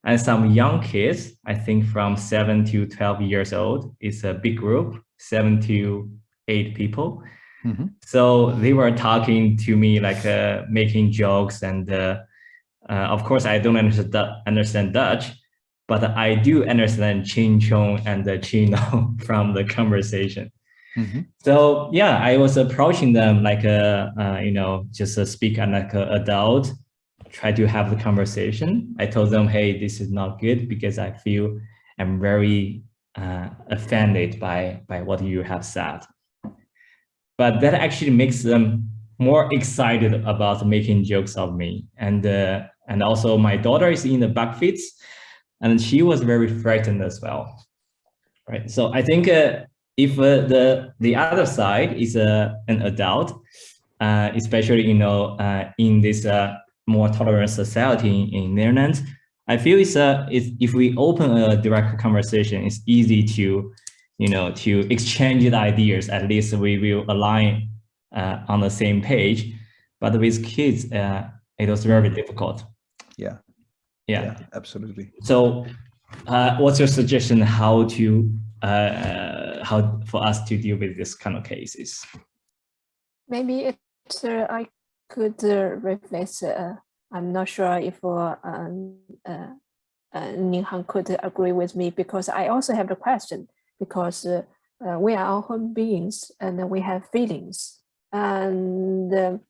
and some young kids, I think from 7 to 12 years old, it's a big group, 7 to 8 people. Mm-hmm. So they were talking to me, like making jokes, and of course I don't understand Dutch, but I do understand Chin Chong and Chino from the conversation. Mm-hmm. So yeah, I was approaching them like you know, just speak like an adult, try to have the conversation. I told them, hey, this is not good because I feel I'm very offended by what you have said. But that actually makes them more excited about making jokes of me. And also my daughter is in the back seat, and she was very frightened as well. Right. So I think if the other side is an adult, especially, you know, in this more tolerant society in Netherlands, I feel it's if we open a direct conversation, it's easy to, you know, to exchange the ideas. At least we will align on the same page. But with kids, it was very difficult. Yeah. Yeah. Yeah, absolutely. So, what's your suggestion how for us to deal with this kind of cases? Maybe it's I could reflect. I'm not sure if Ning Hang could agree with me, because I also have the question. because we are all human beings and we have feelings. And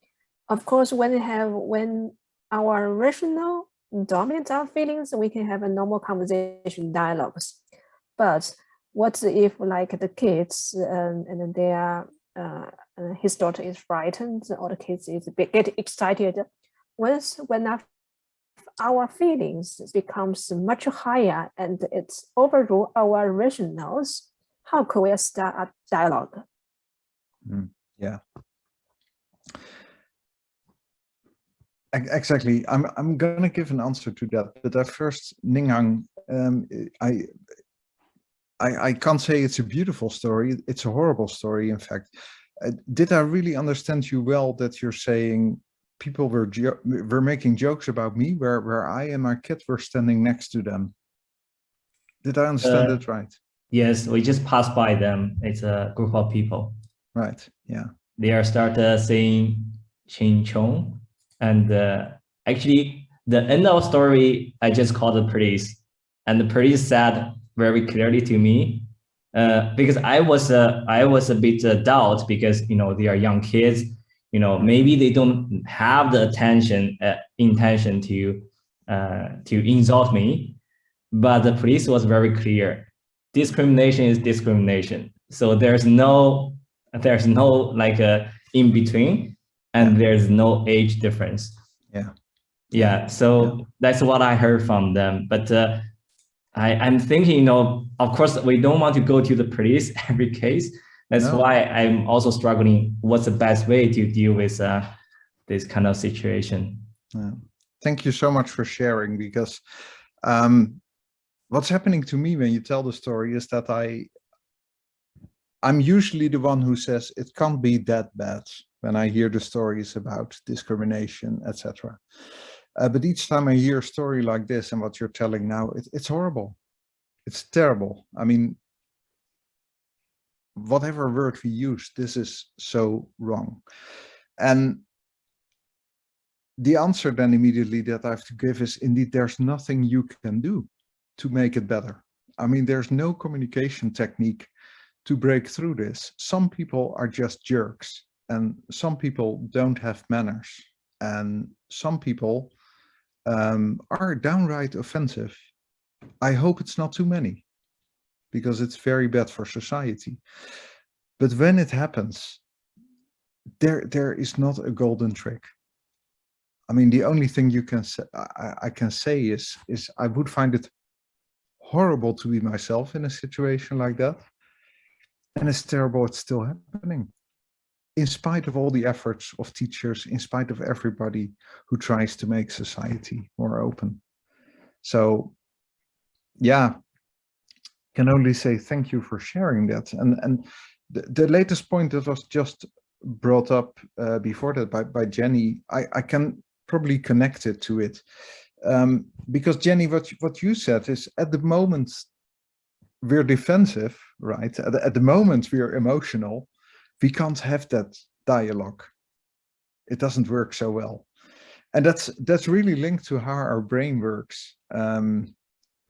of course, when our rational dominate our feelings, we can have a normal conversation dialogues. But what if like the kids and they are his daughter is frightened or the kids is get excited when our feelings becomes much higher and it's overrule our rationals, how could we start a dialogue? Yeah. Exactly. I'm gonna give an answer to that, but first, Ninghang, I can't say it's a beautiful story. It's a horrible story, in fact. Did I really understand you well that you're saying people were making jokes about me where I and my kid were standing next to them? Did I understand it right? Yes, we just passed by them. It's a group of people. Right, yeah. They are started saying Ching Chong. And actually, the end of the story, I just called the police. And the police said very clearly to me, because I was a bit doubt because, you know, they are young kids, you know, maybe they don't have the intention to insult me. But the police was very clear. Discrimination is discrimination. So there's no like in between, and there's no age difference. Yeah. So that's what I heard from them. But I'm thinking, you know, of course, we don't want to go to the police every case. That's why I'm also struggling. What's the best way to deal with this kind of situation? Thank you so much for sharing, because what's happening to me when you tell the story is that I'm usually the one who says it can't be that bad when I hear the stories about discrimination, etc. But each time I hear a story like this and what you're telling now, it's horrible. It's terrible. I mean, whatever word we use, this is so wrong. And the answer then immediately that I have to give is, indeed, there's nothing you can do to make it better. I mean, there's no communication technique to break through this. Some people are just jerks, and some people don't have manners, and some people are downright offensive. I hope it's not too many, because it's very bad for society. But when it happens, there is not a golden trick. I mean, the only thing you can say, I can say is I would find it horrible to be myself in a situation like that. And it's terrible it's still happening, in spite of all the efforts of teachers, in spite of everybody who tries to make society more open. So, yeah, can only say thank you for sharing that. And the latest point that was just brought up before that by Jenny, I can probably connect it to it. Because Jenny, what you said is, at the moment we're defensive, right? At the moment we're emotional, we can't have that dialogue. It doesn't work so well. And that's really linked to how our brain works.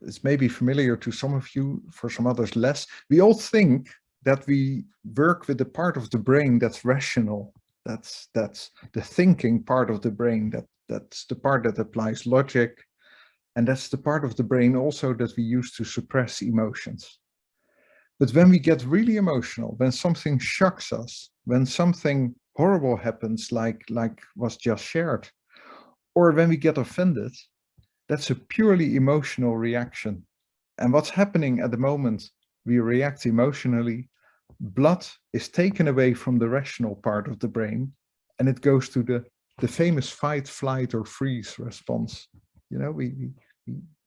It's maybe familiar to some of you, for some others less. We all think that we work with the part of the brain that's rational. That's the thinking part of the brain. That's the part that applies logic. And that's the part of the brain also that we use to suppress emotions. But when we get really emotional, when something shocks us, when something horrible happens, like was just shared, or when we get offended, that's a purely emotional reaction. And what's happening at the moment we react emotionally, blood is taken away from the rational part of the brain, and it goes to the famous fight, flight, or freeze response. You know, we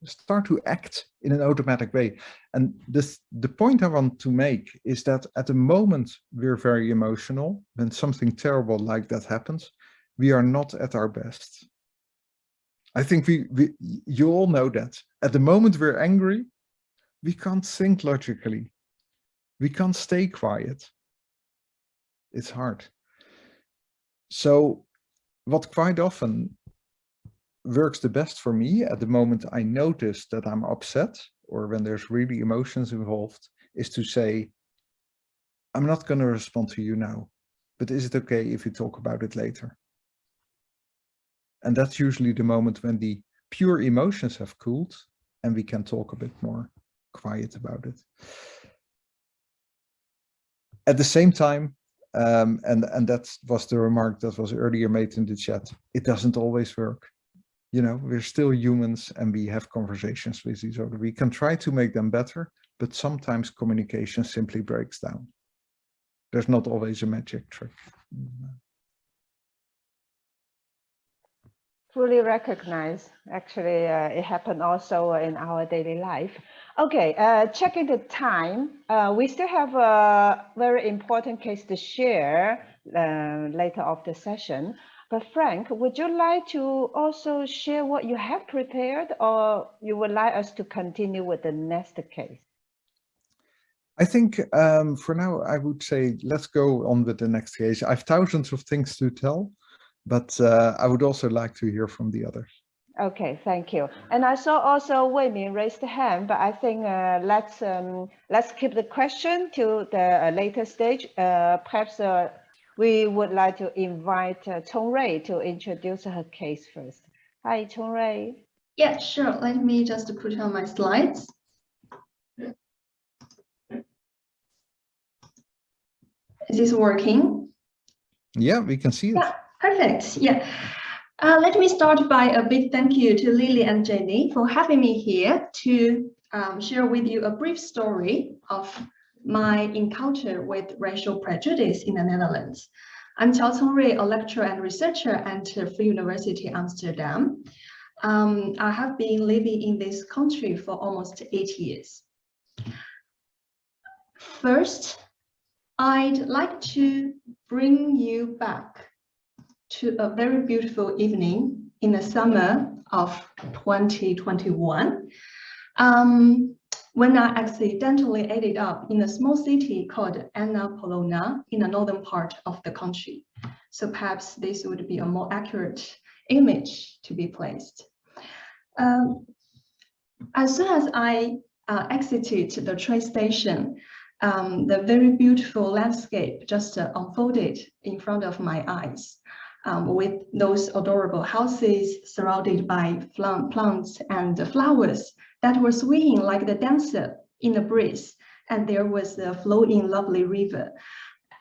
start to act in an automatic way. And the point I want to make is that at the moment we're very emotional, when something terrible like that happens, we are not at our best. I think you all know that. At the moment we're angry, we can't think logically. We can't stay quiet. It's hard. So what quite often works the best for me at the moment I notice that I'm upset, or when there's really emotions involved, is to say, I'm not going to respond to you now, but is it okay if we talk about it later? And that's usually the moment when the pure emotions have cooled and we can talk a bit more quiet about it. At the same time, and that was the remark that was earlier made in the chat, it doesn't always work. You know, we're still humans and we have conversations with each other. We can try to make them better, but sometimes communication simply breaks down. There's not always a magic trick. Fully recognize. Actually, it happened also in our daily life. Okay, checking the time. We still have a very important case to share later of the session. But Frank, would you like to also share what you have prepared, or you would like us to continue with the next case? I think for now, I would say, let's go on with the next case. I have thousands of things to tell, but I would also like to hear from the others. Okay, thank you. And I saw also Wei Min raised the hand, but I think let's keep the question to the later stage. Perhaps we would like to invite Chong Rui to introduce her case first. Hi, Chong Rui. Yeah, sure. Let me just put on my slides. Is this working? Yeah, we can see it. Yeah, perfect. Yeah. Let me start by a big thank you to Lily and Jenny for having me here to share with you a brief story of my encounter with racial prejudice in the Netherlands. I'm Qiao Conghui, a lecturer and researcher at Free University Amsterdam. I have been living in this country for almost 8 years. First, I'd like to bring you back to a very beautiful evening in the summer of 2021, when I accidentally ended up in a small city called Anna Polona in the northern part of the country. So perhaps this would be a more accurate image to be placed. As soon as I exited the train station, the very beautiful landscape just unfolded in front of my eyes, with those adorable houses surrounded by plants and flowers that were swinging like the dancer in the breeze, and there was a flowing lovely river.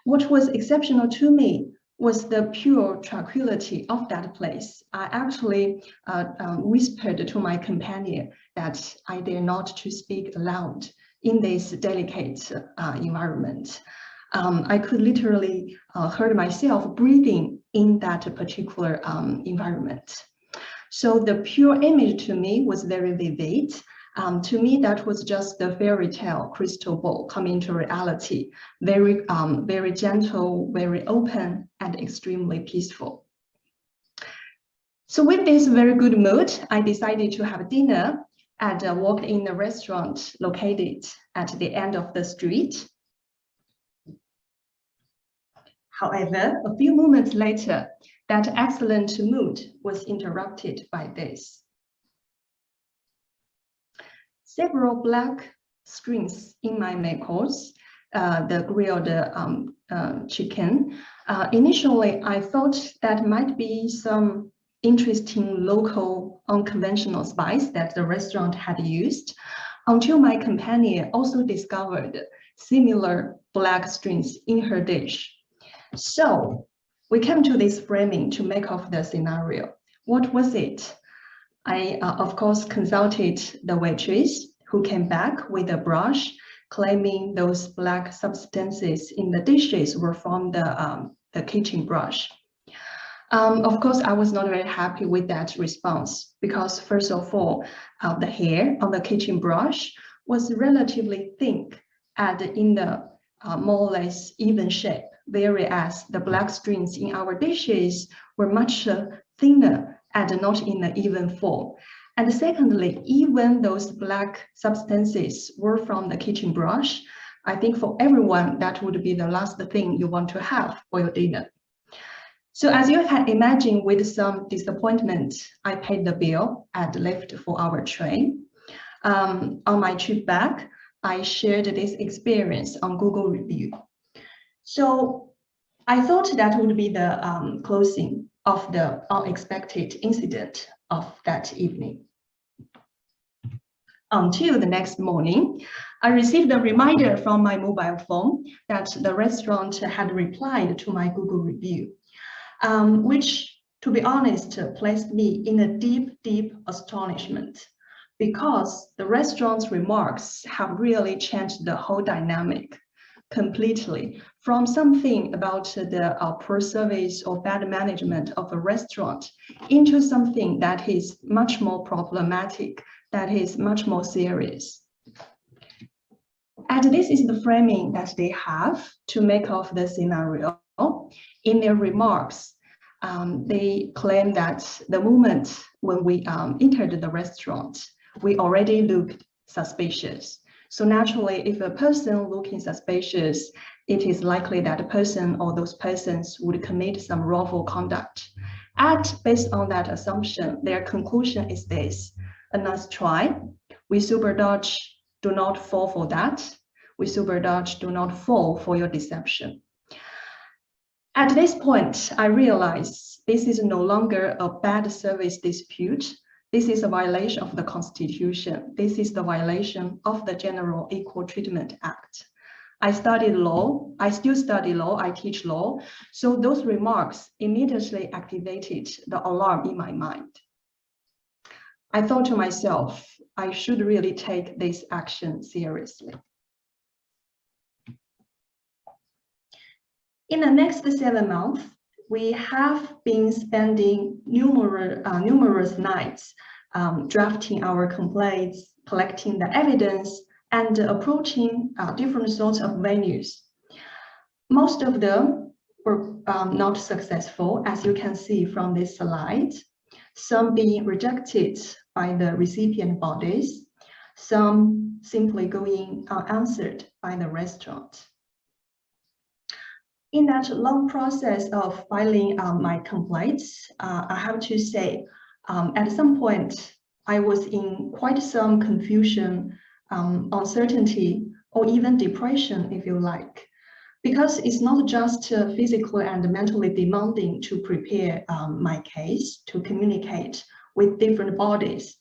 What was exceptional to me was the pure tranquility of that place. I actually whispered to my companion that I dare not to speak aloud in this delicate environment. I could literally heard myself breathing in that particular environment. So the pure image to me was very vivid. To me, that was just the fairy tale crystal ball coming to reality. Very, very gentle, very open, and extremely peaceful. So with this very good mood, I decided to have dinner and walked in a restaurant located at the end of the street. However, a few moments later, that excellent mood was interrupted by this. Several black strings in my main course, the grilled chicken. Initially, I thought that might be some interesting local unconventional spice that the restaurant had used, until my companion also discovered similar black strings in her dish. So we came to this framing to make of the scenario. What was it? I, of course, consulted the waitress, who came back with a brush, claiming those black substances in the dishes were from the kitchen brush. Of course, I was not very happy with that response because, first of all, the hair on the kitchen brush was relatively thick and in the more or less even shape, whereas the black strings in our dishes were much thinner and not in an even form. And secondly, even those black substances were from the kitchen brush. I think for everyone, that would be the last thing you want to have for your dinner. So as you can imagine, with some disappointment, I paid the bill and left for our train. On my trip back, I shared this experience on Google review. So I thought that would be the closing of the unexpected incident of that evening. Until the next morning, I received a reminder from my mobile phone that the restaurant had replied to my Google review, which, to be honest, placed me in a deep, deep astonishment, because the restaurant's remarks have really changed the whole dynamic completely, from something about the poor service or bad management of a restaurant into something that is much more problematic, that is much more serious. And this is the framing that they have to make of the scenario. In their remarks, they claim that the moment when we entered the restaurant, we already looked suspicious. So naturally, if a person looking suspicious, it is likely that a person or those persons would commit some wrongful conduct. And based on that assumption, their conclusion is this: a nice try. We super Dutch do not fall for that. We super Dutch do not fall for your deception. At this point, I realized this is no longer a bad service dispute. This is a violation of the Constitution. This is the violation of the General Equal Treatment Act. I studied law. I still study law. I teach law. So those remarks immediately activated the alarm in my mind. I thought to myself, I should really take this action seriously. In the next 7 months, we have been spending numerous nights drafting our complaints, collecting the evidence, and approaching different sorts of venues. Most of them were not successful, as you can see from this slide. Some being rejected by the recipient bodies, some simply going unanswered by the restaurant. In that long process of filing my complaints, I have to say, at some point, I was in quite some confusion, uncertainty, or even depression, if you like, because it's not just physically and mentally demanding to prepare my case, to communicate with different bodies.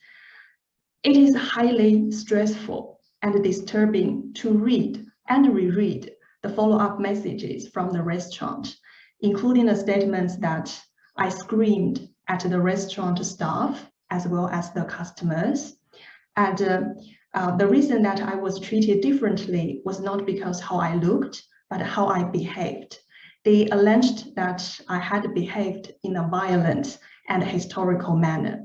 It is highly stressful and disturbing to read and reread the follow-up messages from the restaurant, including the statements that I screamed at the restaurant staff as well as the customers. And the reason that I was treated differently was not because how I looked, but how I behaved. They alleged that I had behaved in a violent and historical manner.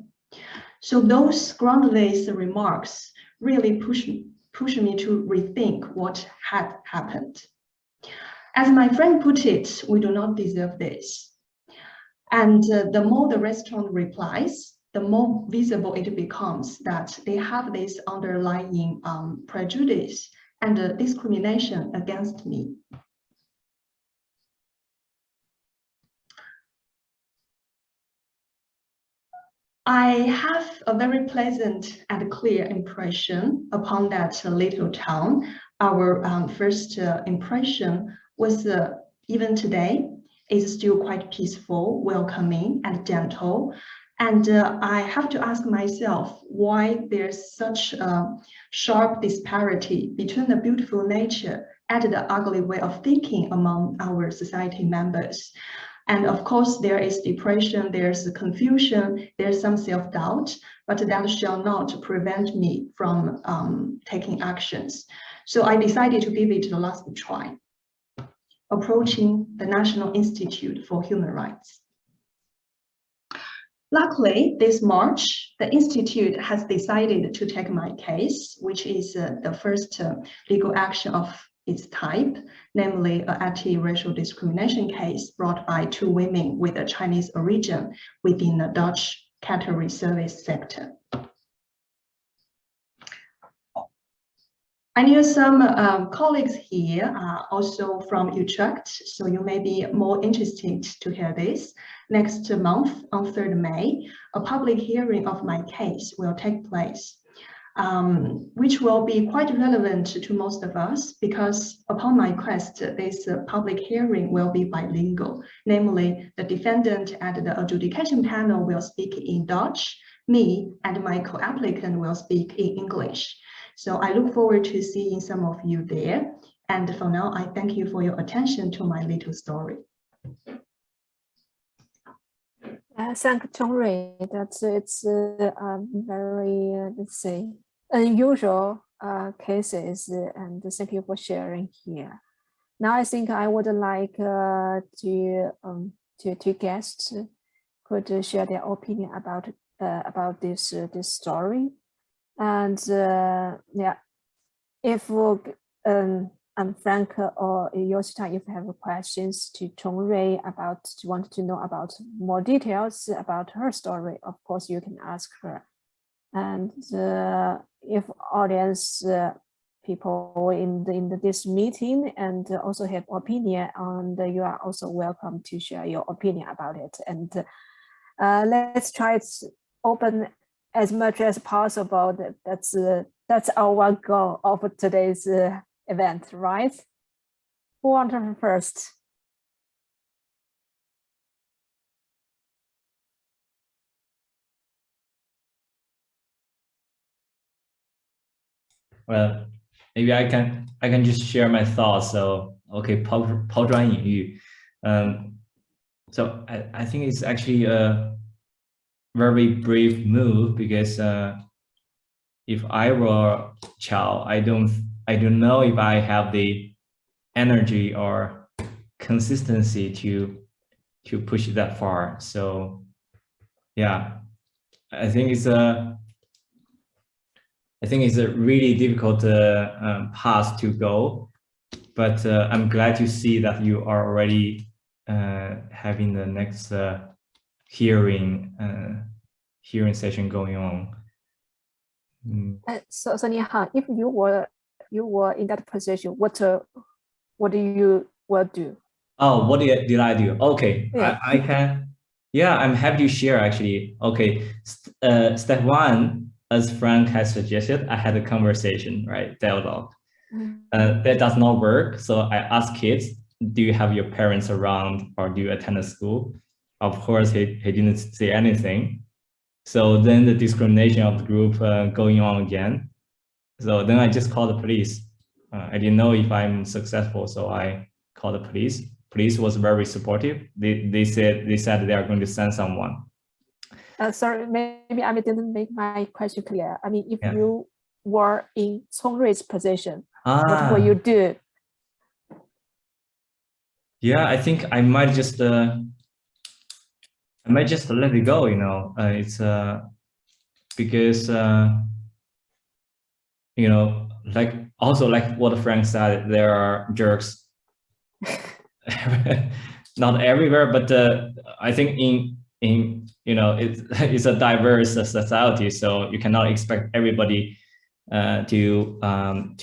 So those groundless remarks really pushed me to rethink what had happened. As my friend put it, we do not deserve this. And the more the restaurant replies, the more visible it becomes that they have this underlying prejudice and discrimination against me. I have a very pleasant and clear impression upon that little town. Our first impression was even today is still quite peaceful, welcoming, and gentle. And I have to ask myself why there's such a sharp disparity between the beautiful nature and the ugly way of thinking among our society members. And of course, there is depression, there's confusion, there's some self-doubt, but that shall not prevent me from taking actions. So I decided to give it the last try, approaching the National Institute for Human Rights. Luckily, this March, the Institute has decided to take my case, which is the first legal action of its type, namely an anti-racial discrimination case brought by 2 women with a Chinese origin within the Dutch catering service sector. I knew some colleagues here are also from Utrecht, so you may be more interested to hear this. Next month, on 3rd May, a public hearing of my case will take place. which will be quite relevant to most of us because upon my request, this public hearing will be bilingual. Namely, the defendant and the adjudication panel will speak in Dutch, me and my co-applicant will speak in English. So I look forward to seeing some of you there. And for now, I thank you for your attention to my little story. Thank you, Chong-Rui. It's very, let's say, unusual cases, and thank you for sharing here. Now I think I would like two guests could share their opinion about this story, and yeah, if Frank or Yosita, if you have questions to Chong-Rui want to know about more details about her story, of course you can ask her. And if audience people in this meeting and also have opinion, and you are also welcome to share your opinion about it. And let's try to open as much as possible. That's our goal of today's event, right? Who wants to first? Well, maybe I can just share my thoughts. So okay, 抛砖引玉. So I think it's actually a very brave move because if I were Chao, I don't know if I have the energy or consistency to push it that far. So yeah, I think it's a really difficult path to go, but I'm glad to see that you are already having the next hearing session going on. So Nihan, if you were in that position, what do you do? Oh, what did I do? Okay, yeah. I can. Yeah, I'm happy to share actually. Okay, step one, as Frank has suggested, I had a conversation, right? Dialogue. That does not work. So I asked kids, do you have your parents around or do you attend a school? Of course, he didn't say anything. So then the discrimination of the group going on again. So then I just called the police. I didn't know if I'm successful, so I called the police. Police was very supportive. They said they are going to send someone. Sorry, maybe I didn't make my question clear. I mean, if you were in Chong-Rui's position, what will you do? Yeah, I think I might just let it go. You know, it's because you know, like what Frank said, there are jerks not everywhere, but I think in you know, it's a diverse society, so you cannot expect everybody to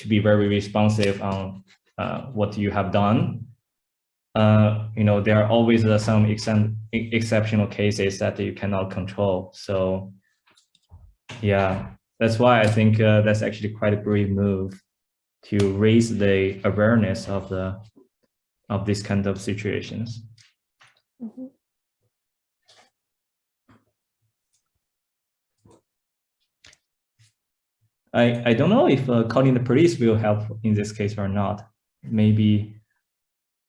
be very responsive on what you have done. You know, there are always some exceptional cases that you cannot control. So yeah, that's why I think that's actually quite a brave move to raise the awareness of this kind of situations. Mm-hmm. I don't know if calling the police will help in this case or not. Maybe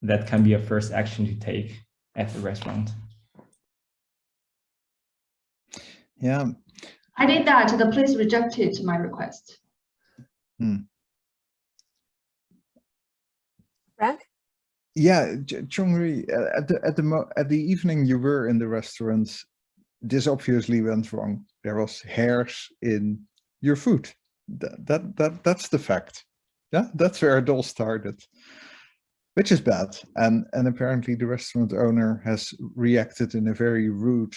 that can be a first action to take at the restaurant. Yeah. I did that. The police rejected my request. Frank? Yeah, Chong-Rui, at the evening you were in the restaurant, this obviously went wrong. There was hairs in your food. That's the fact. Yeah, that's where it all started, which is bad. And apparently the restaurant owner has reacted in a very rude,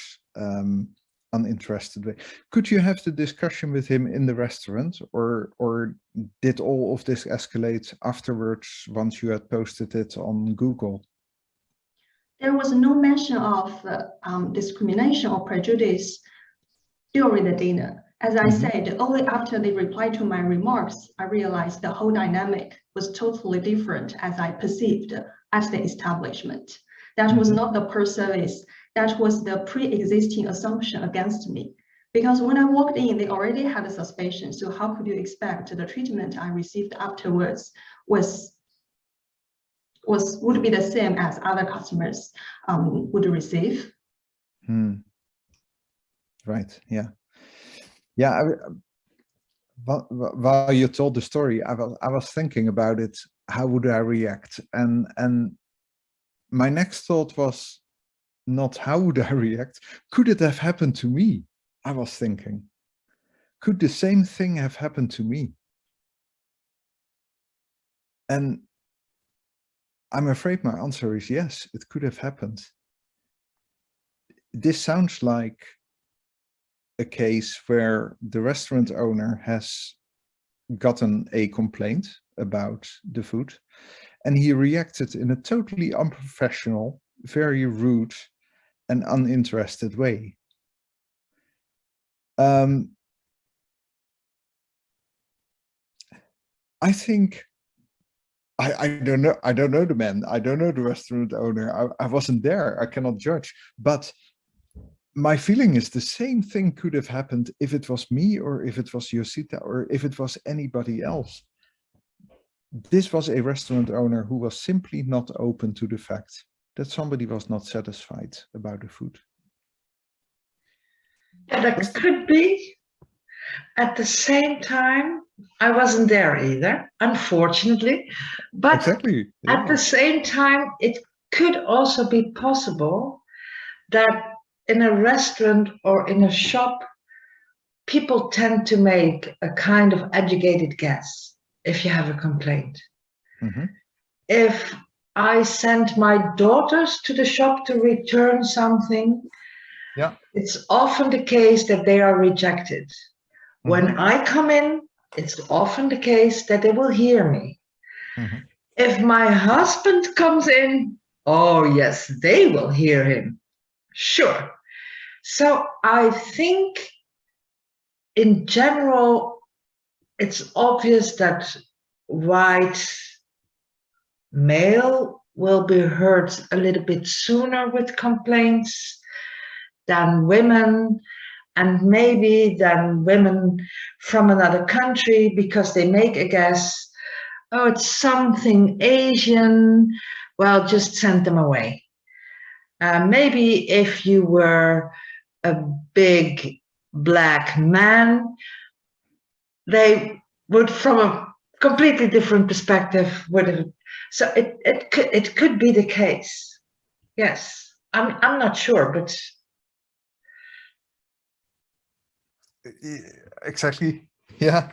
uninterested way. Could you have the discussion with him in the restaurant, or did all of this escalate afterwards once you had posted it on Google? There was no mention of discrimination or prejudice during the dinner. As I said, only after they replied to my remarks, I realized the whole dynamic was totally different as I perceived at the establishment. That was not the per-service, that was the pre-existing assumption against me. Because when I walked in, they already had a suspicion. So how could you expect the treatment I received afterwards would be the same as other customers would receive? Right, yeah. Yeah, while you told the story, I was thinking about it. How would I react? And my next thought was not how would I react? Could it have happened to me? I was thinking, could the same thing have happened to me? And I'm afraid my answer is yes, it could have happened. This sounds like a case where the restaurant owner has gotten a complaint about the food and he reacted in a totally unprofessional, very rude and uninterested way. I think I don't know the man, I don't know the restaurant owner, I wasn't there, I cannot judge, but my feeling is the same thing could have happened if it was me or if it was Yosita or if it was anybody else. This was a restaurant owner who was simply not open to the fact that somebody was not satisfied about the food. Yeah, that could be. At the same time, I wasn't there either, unfortunately. But exactly, yeah. At the same time, it could also be possible that in a restaurant or in a shop, people tend to make a kind of educated guess if you have a complaint. If I send my daughters to the shop to return something, it's often the case that they are rejected. When I come in, it's often the case that they will hear me. If my husband comes in, oh yes, they will hear him. Sure. So I think in general, it's obvious that white male will be heard a little bit sooner with complaints than women, and maybe than women from another country, because they make a guess, oh, it's something Asian, well, just send them away. Maybe if you were a big black man, they would, from a completely different perspective, would have. So it could be the case. Yes, I'm not sure, but exactly. Yeah,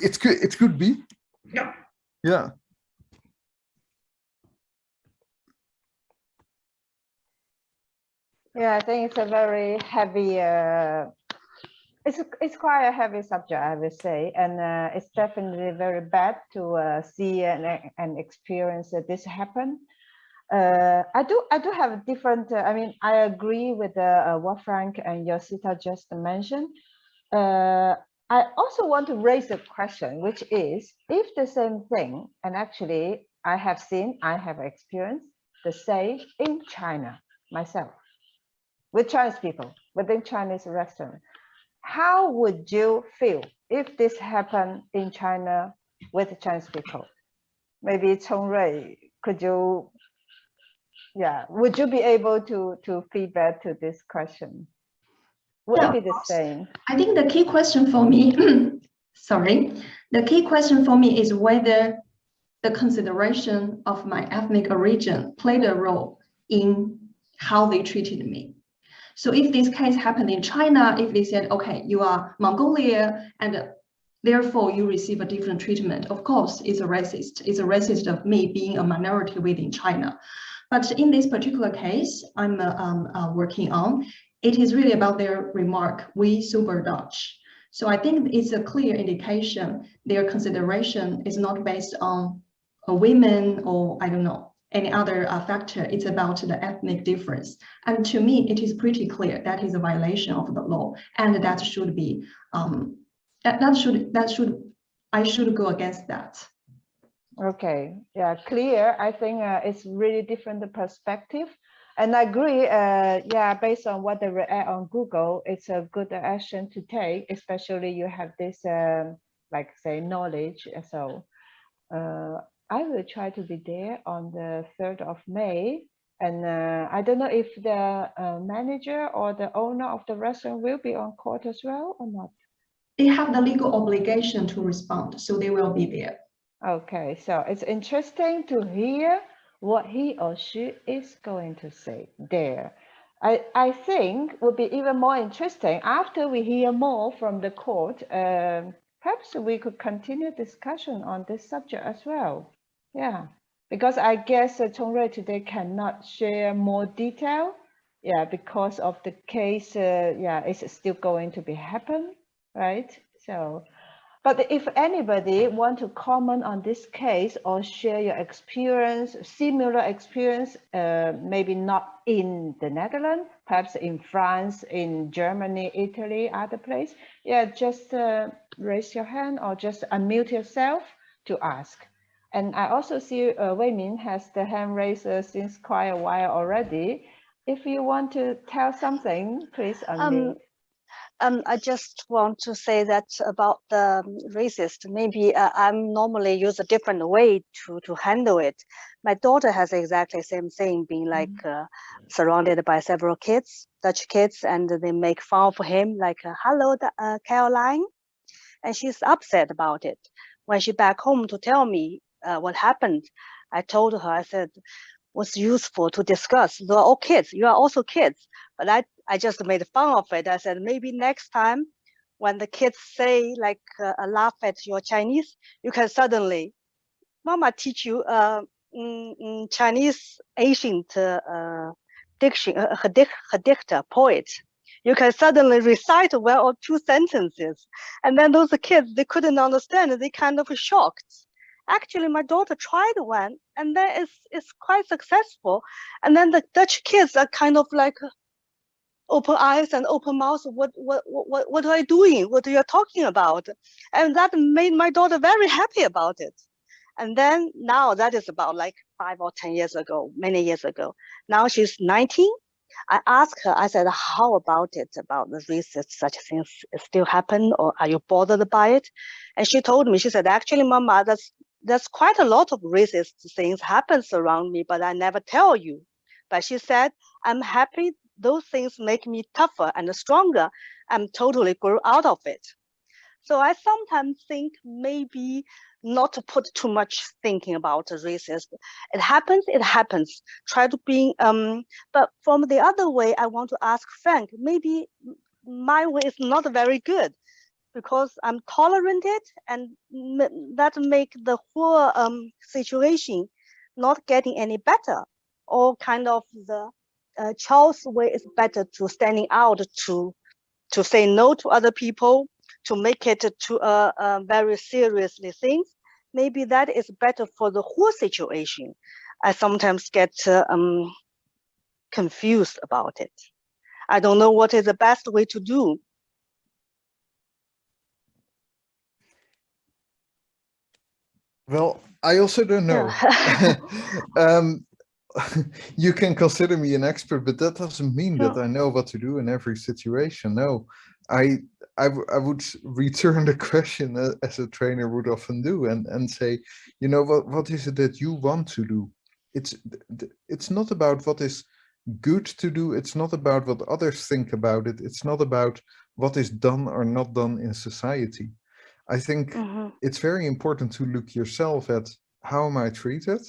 it could be. Yeah. Yeah. Yeah, I think it's a very heavy, it's quite a heavy subject, I would say, and it's definitely very bad to see and experience this happen. I do have a different, I mean, I agree with what Frank and Yosita just mentioned. I also want to raise a question, which is, if the same thing, and actually I have experienced the same in China myself, with Chinese people, within Chinese restaurant. How would you feel if this happened in China with Chinese people? Maybe Chongrui, could you, would you be able to feedback to this question? Would it be the same? I think the key question for me, the key question for me is whether the consideration of my ethnic origin played a role in how they treated me. So if this case happened in China, if they said, okay, you are Mongolia and therefore you receive a different treatment, of course, it's a racist. It's a racist of me being a minority within China. But in this particular case I'm working on, it is really about their remark, we super Dutch. So I think it's a clear indication their consideration is not based on a women or, I don't know, any other factor. It's about the ethnic difference. And to me, it is pretty clear that is a violation of the law, and that should be I should go against that. Okay, yeah, clear. I think it's really different perspective. And I agree, yeah, based on what they read on Google, it's a good action to take, especially you have this, like say, knowledge. So I will try to be there on the 3rd of May. And I don't know if the manager or the owner of the restaurant will be on court as well or not. They have the legal obligation to respond, so they will be there. Okay, so it's interesting to hear what he or she is going to say there. I think would be even more interesting after we hear more from the court. Perhaps we could continue discussion on this subject as well. Yeah, because I guess Chongrui today cannot share more detail. Yeah, because of the case, yeah, it's still going to be happen, right? So. But if anybody want to comment on this case or share your experience, similar experience, maybe not in the Netherlands, perhaps in France, in Germany, Italy, other place, yeah, just raise your hand or just unmute yourself to ask. And I also see Wei Min has the hand raised since quite a while already. If you want to tell something, please unmute. I just want to say that about the racist, maybe I'm normally use a different way to handle it. My daughter has exactly the same thing, being like surrounded by several kids, Dutch kids, and they make fun of him, like, hello, Caroline. And she's upset about it. When she back home to tell me what happened, I told her, I said, what's useful to discuss? They're all kids, you are also kids. But I just made fun of it. I said, maybe next time when the kids say, like, laugh at your Chinese, you can suddenly, Mama teach you Chinese ancient diction, dicta, poet. You can suddenly recite one or two sentences. And then those kids, they couldn't understand, they kind of shocked. Actually, my daughter tried one, and then it's quite successful. And then the Dutch kids are kind of like, open eyes and open mouth. What are you doing? What are you talking about? And that made my daughter very happy about it. And then now that is about like 5 or 10 years ago, many years ago. Now she's 19. I asked her, I said, how about it, about the racist, such things still happen, or are you bothered by it? And she told me, she said, actually, Mama, there's quite a lot of racist things happens around me, but I never tell you. But she said, I'm happy those things make me tougher and stronger. I'm totally grew out of it. So I sometimes think maybe not to put too much thinking about the racist. It happens, it happens. Try to be, but from the other way, I want to ask Frank, maybe my way is not very good because I'm tolerant it, and that make the whole situation not getting any better, or kind of the Charles' way is better to standing out, to say no to other people, to make it to very seriously things. Maybe that is better for the whole situation. I sometimes get confused about it. I don't know what is the best way to do. Well, I also don't know. Yeah. You can consider me an expert, but that doesn't mean that I know what to do in every situation. No, I would return the question as a trainer would often do, and say, you know, what is it that you want to do? It's not about what is good to do. It's not about what others think about it. It's not about what is done or not done in society. I think it's very important to look yourself at, how am I treated?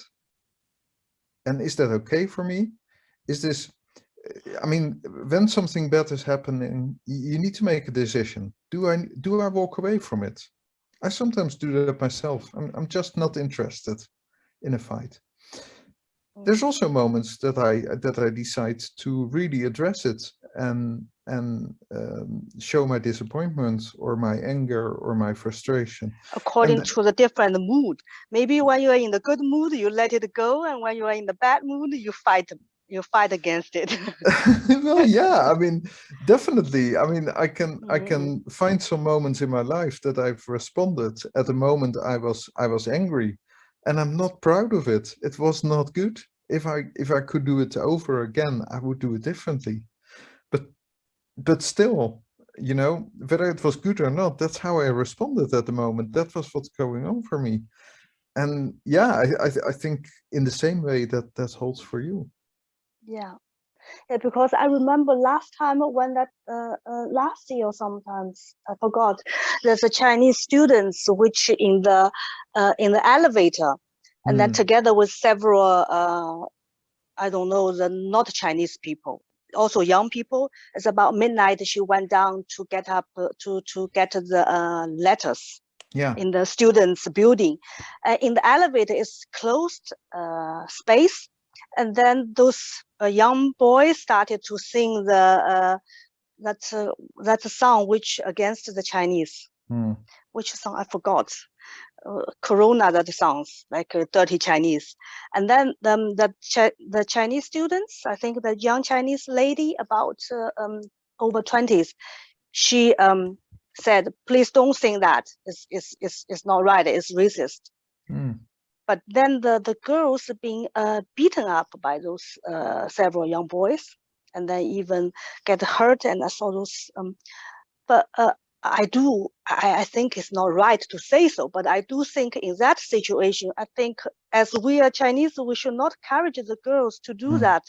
And is that okay for me? Is this, I mean, when something bad is happening, you need to make a decision. Do I walk away from it? I sometimes do that myself. I'm just not interested in a fight. There's also moments that I decide to really address it and and show my disappointments or my anger or my frustration. According to the different mood. Maybe when you are in the good mood, you let it go, and when you are in the bad mood, you fight against it. Well, yeah, I mean, definitely. I mean, I can find some moments in my life that I've responded at the moment I was angry, and I'm not proud of it. It was not good. If I could do it over again, I would do it differently. But still, you know, whether it was good or not, that's how I responded at the moment. That was what's going on for me. And yeah, I think in the same way that holds for you. Yeah, because I remember last time when that last year sometimes I forgot. There's a Chinese students which in the elevator, and then together with several I don't know, the not Chinese people, also young people. It's about midnight. She went down to get up to get the letters. Yeah. In the students' building, in the elevator is closed space, and then those young boys started to sing the that song which against the Chinese. Which song I forgot. Corona, that songs like Dirty Chinese, and then the Chinese students, I think the young Chinese lady about over 20s, she said, "Please don't sing that. It's not right. It's racist." But then the girls being beaten up by those several young boys, and then even get hurt. And I saw those. But I think it's not right to say so, but I do think in that situation, I think as we are Chinese, we should not encourage the girls to do that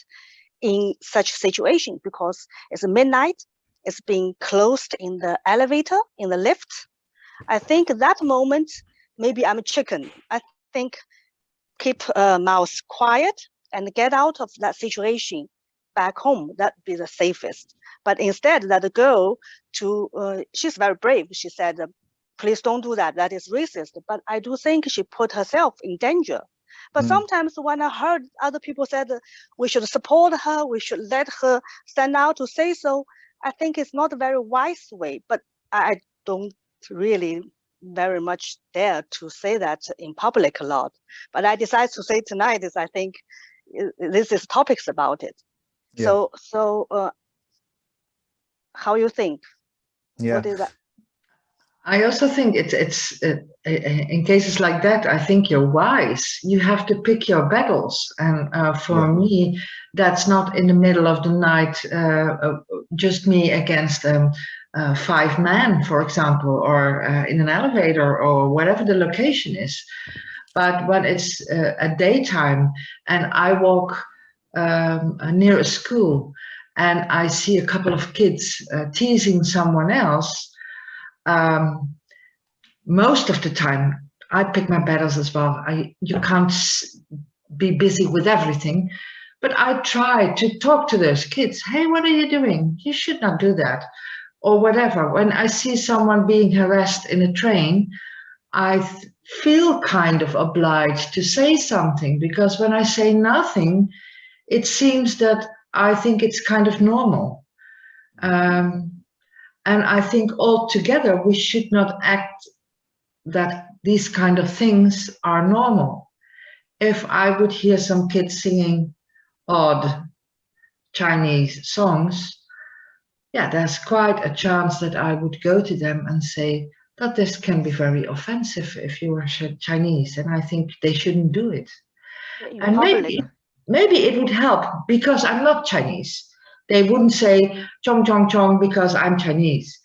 in such situation, because it's midnight, it's being closed in the elevator, in the lift. I think that moment, maybe I'm a chicken. I think keep mouth quiet and get out of that situation back home. That'd be the safest. But instead, that the girl she's very brave. She said, "Please don't do that. That is racist." But I do think she put herself in danger. But sometimes when I heard other people said we should support her, we should let her stand out to say so, I think it's not a very wise way. But I don't really very much dare to say that in public a lot. But I decided to say tonight is I think this is topics about it. Yeah. So how you think? Yeah. What is that? I also think it's in cases like that, I think you're wise. You have to pick your battles, and for me, that's not in the middle of the night, just me against 5 men, for example, or in an elevator or whatever the location is. But when it's a daytime and I walk near a school and I see a couple of kids teasing someone else, most of the time I pick my battles as well. You can't be busy with everything, but I try to talk to those kids. Hey, what are you doing? You should not do that, or whatever. When I see someone being harassed in a train, I feel kind of obliged to say something, because when I say nothing, it seems that I think it's kind of normal. And I think altogether we should not act that these kind of things are normal. If I would hear some kids singing odd Chinese songs, yeah, there's quite a chance that I would go to them and say that this can be very offensive if you are Chinese, and I think they shouldn't do it. And maybe it would help, because I'm not Chinese. They wouldn't say chong chong chong because I'm Chinese.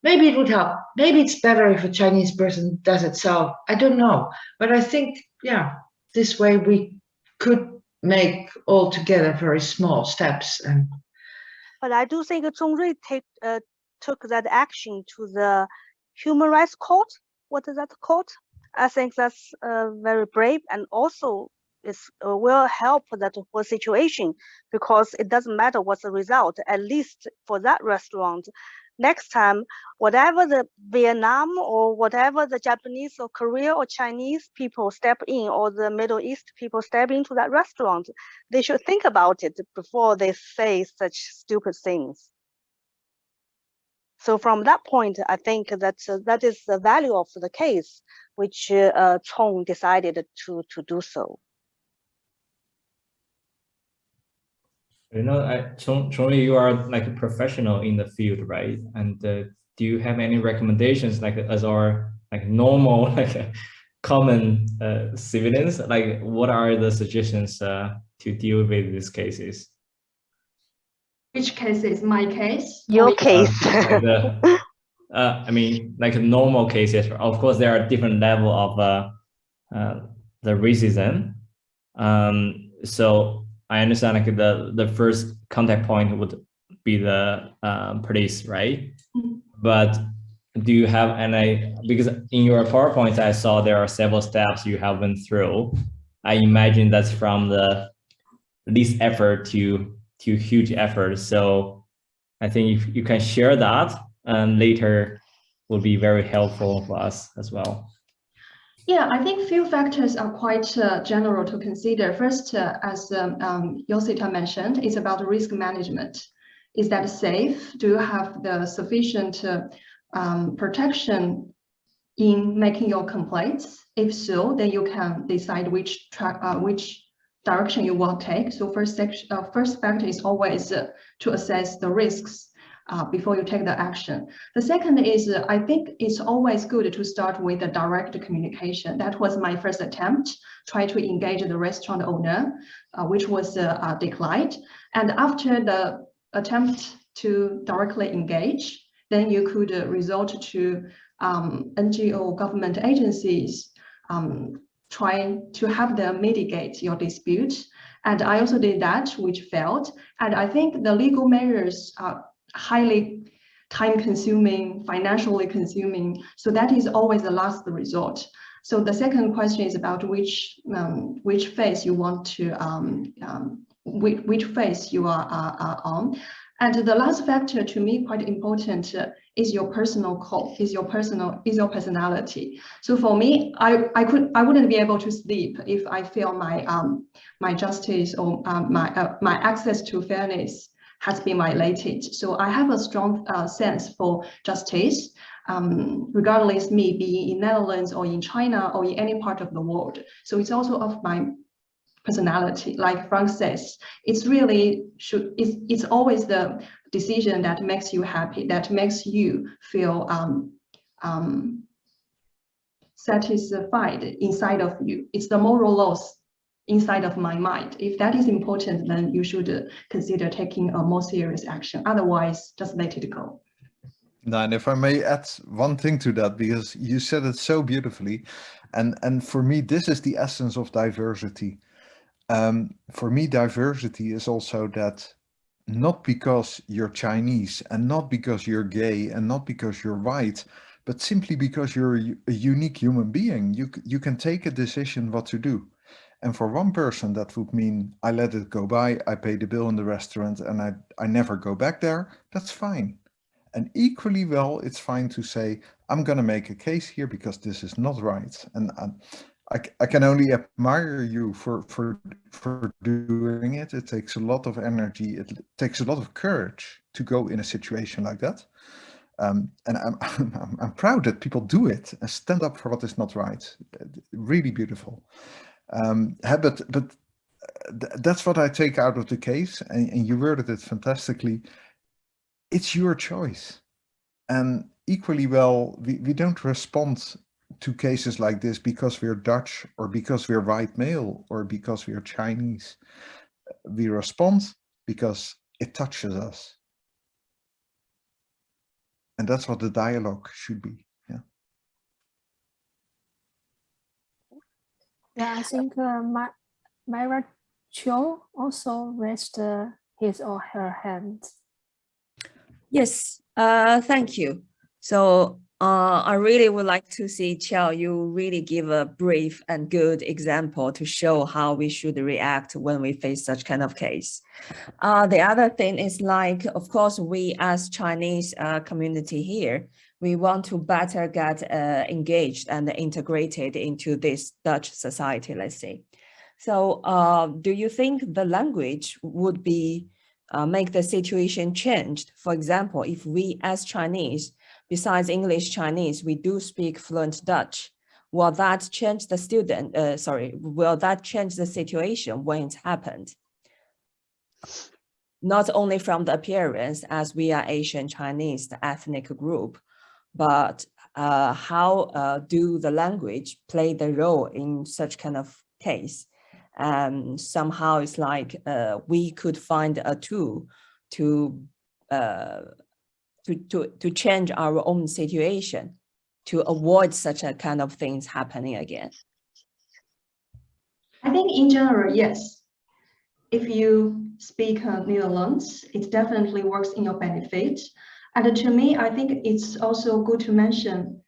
Maybe it would help. Maybe it's better if a Chinese person does it. So I don't know. But I think, yeah, this way we could make all together very small steps. But I do think Zhong Rui took that action to the Human Rights Court. What is that court? I think that's very brave, and also will help that whole situation, because it doesn't matter what's the result. At least for that restaurant, next time, whatever the Vietnam or whatever the Japanese or Korea or Chinese people step in, or the Middle East people step into that restaurant, they should think about it before they say such stupid things. So from that point, I think that is the value of the case, which Chong decided to do so. You know, Chong, you are like a professional in the field, right? And do you have any recommendations, like as our like normal, like common civilians? Like, what are the suggestions to deal with these cases? Which case is my case? Your case. I mean, like normal cases. Of course, there are different level of the racism. So I understand like the first contact point would be the police, right? Mm-hmm. But do you have any, because in your PowerPoint I saw there are several steps you have went through. I imagine that's from the least effort to huge effort. So I think if you can share that later will be very helpful for us as well. Yeah, I think few factors are quite general to consider. First, as Yosita mentioned, it's about risk management. Is that safe? Do you have the sufficient protection in making your complaints? If so, then you can decide which direction you want to take. So first factor is always to assess the risks before you take the action. The second is, I think it's always good to start with a direct communication. That was my first attempt, try to engage the restaurant owner, which was declined. And after the attempt to directly engage, then you could resort to NGO government agencies, trying to have them mitigate your dispute. And I also did that, which failed. And I think the legal measures are highly time-consuming, financially consuming. So that is always the last resort. So the second question is about which phase you want to, which phase you are on. And the last factor to me quite important is your personal code, is your personality. So for me, I wouldn't be able to sleep if I feel my justice or my access to fairness has been violated. So I have a strong sense for justice, regardless me being in Netherlands or in China or in any part of the world. So it's also of my personality. Like Frank says, it's really it's always the decision that makes you happy, that makes you feel satisfied inside of you. It's the moral laws inside of my mind. If that is important, then you should consider taking a more serious action. Otherwise, just let it go. Now, and if I may add one thing to that, because you said it so beautifully, and for me, this is the essence of diversity. For me, diversity is also that not because you're Chinese and not because you're gay and not because you're white, but simply because you're a unique human being. You can take a decision what to do. And for one person, that would mean I let it go by, I pay the bill in the restaurant and I never go back there. That's fine. And equally well, it's fine to say, I'm going to make a case here because this is not right. And I can only admire you for doing it. It takes a lot of energy. It takes a lot of courage to go in a situation like that. And I'm proud that people do it and stand up for what is not right. Really beautiful. But that's what I take out of the case, and you worded it fantastically. It's your choice. And equally well, we don't respond to cases like this because we're Dutch or because we're white male or because we're Chinese. We respond because it touches us. And that's what the dialogue should be. Yeah. Yeah, I think Myra Cho also raised his or her hand. Yes, thank you. So I really would like to see, Qiao, you really give a brief and good example to show how we should react when we face such kind of case. The other thing is like, of course, we as Chinese community here, we want to better get engaged and integrated into this Dutch society, let's say. So do you think the language would be make the situation changed. For example, if we as Chinese, besides English Chinese, we do speak fluent Dutch, will that change the will that change the situation when it happened? Not only from the appearance, as we are Asian Chinese, the ethnic group, but how do the language play the role in such kind of case? Somehow it's like we could find a tool to change our own situation, to avoid such a kind of things happening again. I think in general, yes. If you speak Netherlands, it definitely works in your benefit. And to me, I think it's also good to mention,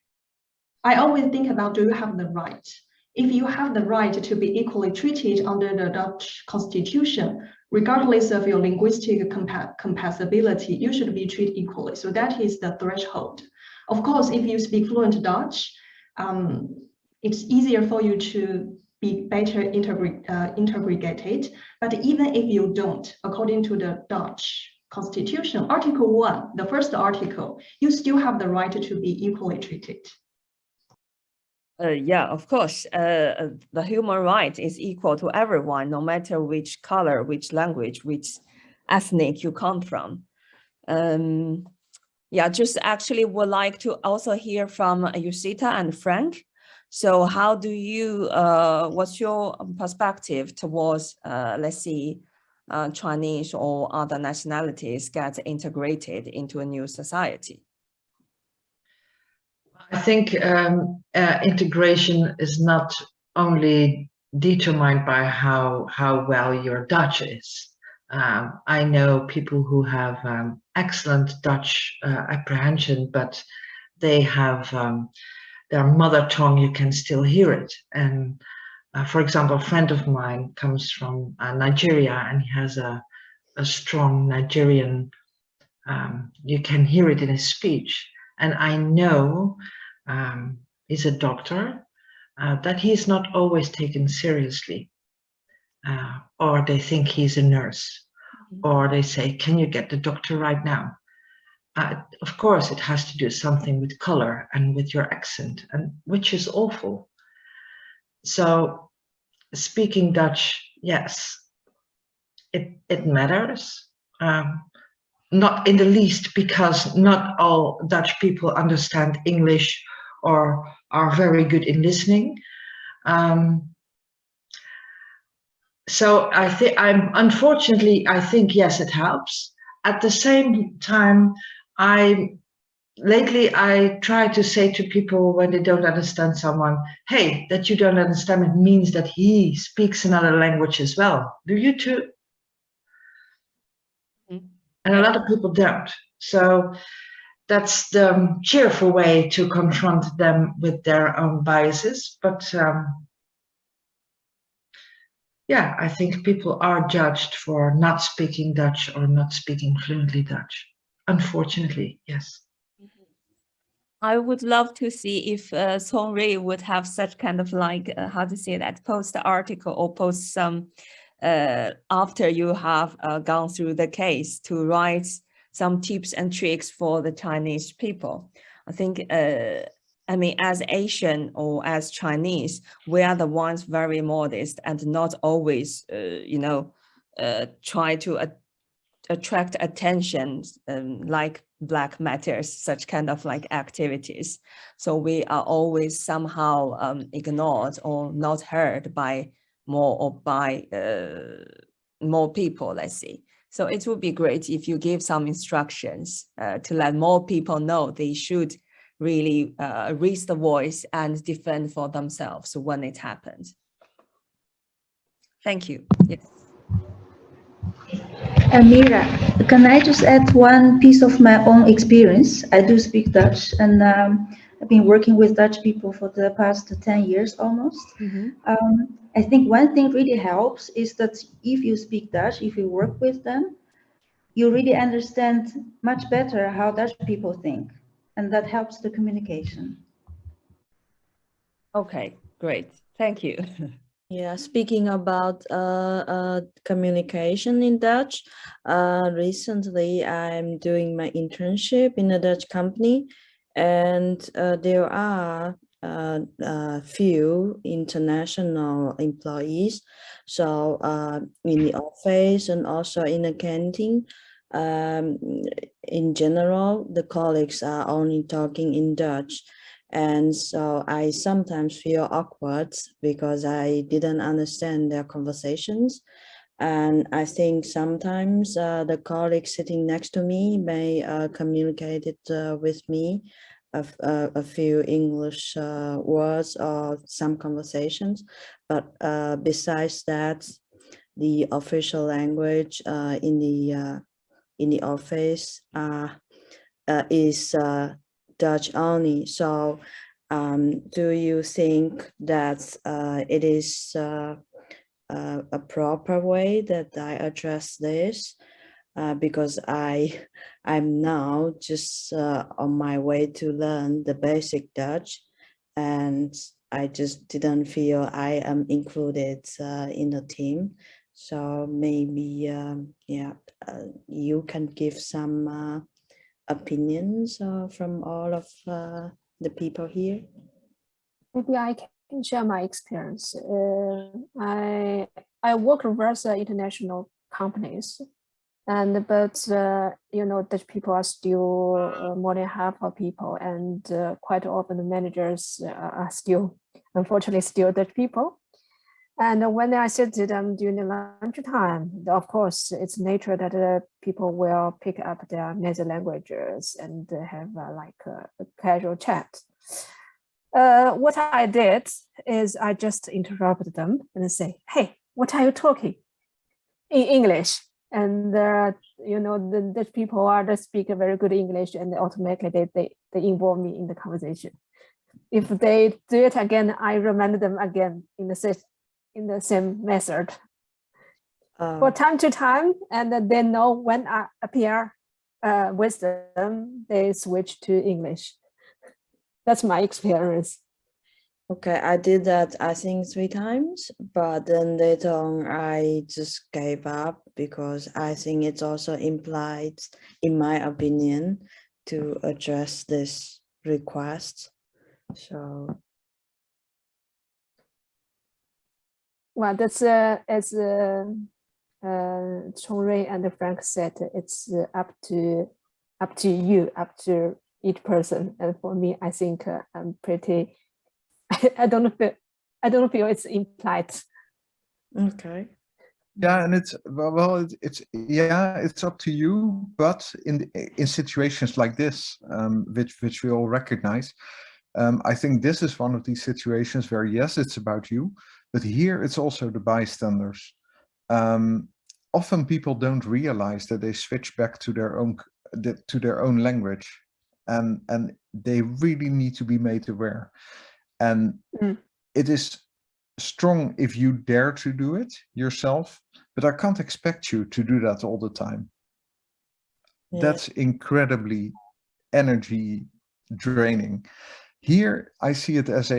I always think about, do you have the right? If you have the right to be equally treated under the Dutch constitution, regardless of your linguistic compatibility, you should be treated equally. So that is the threshold. Of course, if you speak fluent Dutch, it's easier for you to be better integrated. But even if you don't, according to the Dutch constitution, Article 1, the first article, you still have the right to be equally treated. Yeah, of course, the human right is equal to everyone, no matter which color, which language, which ethnic you come from. Yeah, just actually would like to also hear from Yusita and Frank. So how do you, what's your perspective towards, let's see, Chinese or other nationalities get integrated into a new society? I think integration is not only determined by how well your Dutch is. I know people who have excellent Dutch apprehension, but they have their mother tongue, you can still hear it. And for example, a friend of mine comes from Nigeria, and he has a strong Nigerian, you can hear it in his speech. And I know he's a doctor, that he's not always taken seriously. Or they think he's a nurse, or they say, can you get the doctor right now? Of course, it has to do something with color and with your accent, and which is awful. So speaking Dutch, yes, it matters. Not in the least, because not all Dutch people understand English or are very good in listening. So unfortunately, I think, yes, it helps. At the same time, lately I try to say to people when they don't understand someone, hey, that you don't understand, it means that he speaks another language as well. Do you too? And a lot of people don't. So that's the cheerful way to confront them with their own biases. But yeah, I think people are judged for not speaking Dutch or not speaking fluently Dutch. Unfortunately, yes. I would love to see if Song Rui would have such kind of like, how to say that, post article or post some, after you have gone through the case, to write some tips and tricks for the Chinese people. I think, I mean, as Asian or as Chinese, we are the ones very modest and not always, you know, try to attract attention like Black Matters, such kind of like activities. So we are always somehow ignored or not heard by more people, let's see. So it would be great if you give some instructions to let more people know they should really raise the voice and defend for themselves when it happens. Thank you. Yes. Mira, can I just add one piece of my own experience? I do speak Dutch, and I've been working with Dutch people for the past 10 years almost. Mm-hmm. I think one thing really helps is that if you speak Dutch, if you work with them, you really understand much better how Dutch people think, and that helps the communication. Okay, great. Thank you. Yeah, speaking about communication in Dutch, recently I'm doing my internship in a Dutch company, and there are few international employees. So in the office and also in the canteen, in general, the colleagues are only talking in Dutch. And so I sometimes feel awkward because I didn't understand their conversations. And I think sometimes the colleague sitting next to me may communicate it with me a few English words or some conversations. But besides that, the official language in the office is Dutch only. So do you think that it is a proper way that I address this? Because I'm now just on my way to learn the basic Dutch, and I just didn't feel I am included in the team. So maybe you can give some opinions from all of the people here. Maybe I can share my experience. I work with international companies, and but you know, Dutch people are still more than half of people, and quite often the managers are still, unfortunately, still Dutch people. And when I sit to them during the lunchtime, of course, it's nature that people will pick up their native languages and have like a casual chat. What I did is I just interrupted them and say, "Hey, what are you talking in English?" And you know, the Dutch people are that speak very good English, and automatically they involve me in the conversation. If they do it again, I remind them again in the same method for time to time, and they know when I appear with them, they switch to English. That's my experience. Okay, I did that I think 3 times, but then later on I just gave up because I think it's also implied, in my opinion, to address this request. So well, that's as Chongrui and Frank said, it's up to you, up to each person. And for me, I think I'm pretty. I don't feel it's implied. Okay. Yeah, and it's it's up to you. But in situations like this, which we all recognize, I think this is one of these situations where yes, it's about you, but here it's also the bystanders. Often people don't realize that they switch back to their own language, and they really need to be made aware. And it is strong if you dare to do it yourself, but I can't expect you to do that all the time. Yeah. That's incredibly energy draining. Here, I see it as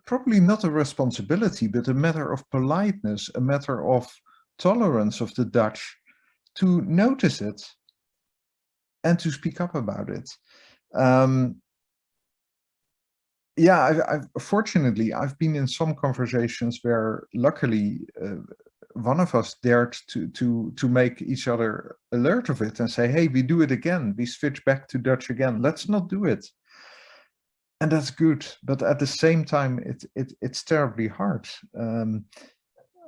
probably not a responsibility, but a matter of politeness, a matter of tolerance of the Dutch to notice it and to speak up about it. Yeah, fortunately, I've been in some conversations where luckily one of us dared to make each other alert of it and say, hey, we do it again. We switch back to Dutch again. Let's not do it. And that's good. But at the same time, it's terribly hard.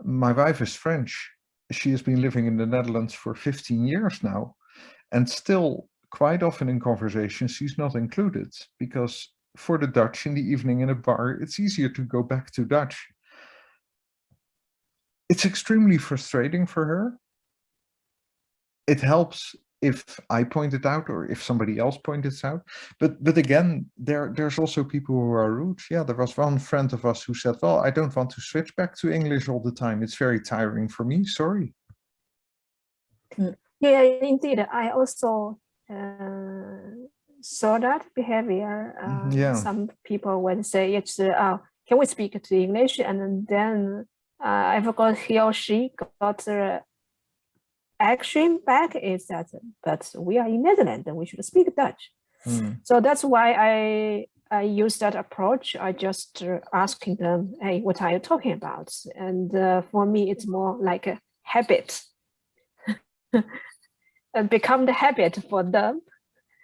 My wife is French. She has been living in the Netherlands for 15 years now. And still, quite often in conversations, she's not included because for the Dutch in the evening in a bar, it's easier to go back to Dutch. It's extremely frustrating for her. It helps if I point it out or if somebody else points it out. But again, there's also people who are rude. Yeah, there was one friend of us who said, well, I don't want to switch back to English all the time. It's very tiring for me. Sorry. Yeah, indeed. I also saw that behavior. Yeah. Some people would say, it's, can we speak to English? And then I forgot he or she got the action back is that, but we are in Netherlands and we should speak Dutch. So that's why I use that approach. I just asking them, hey, what are you talking about? And for me, it's more like a habit. And become the habit for them.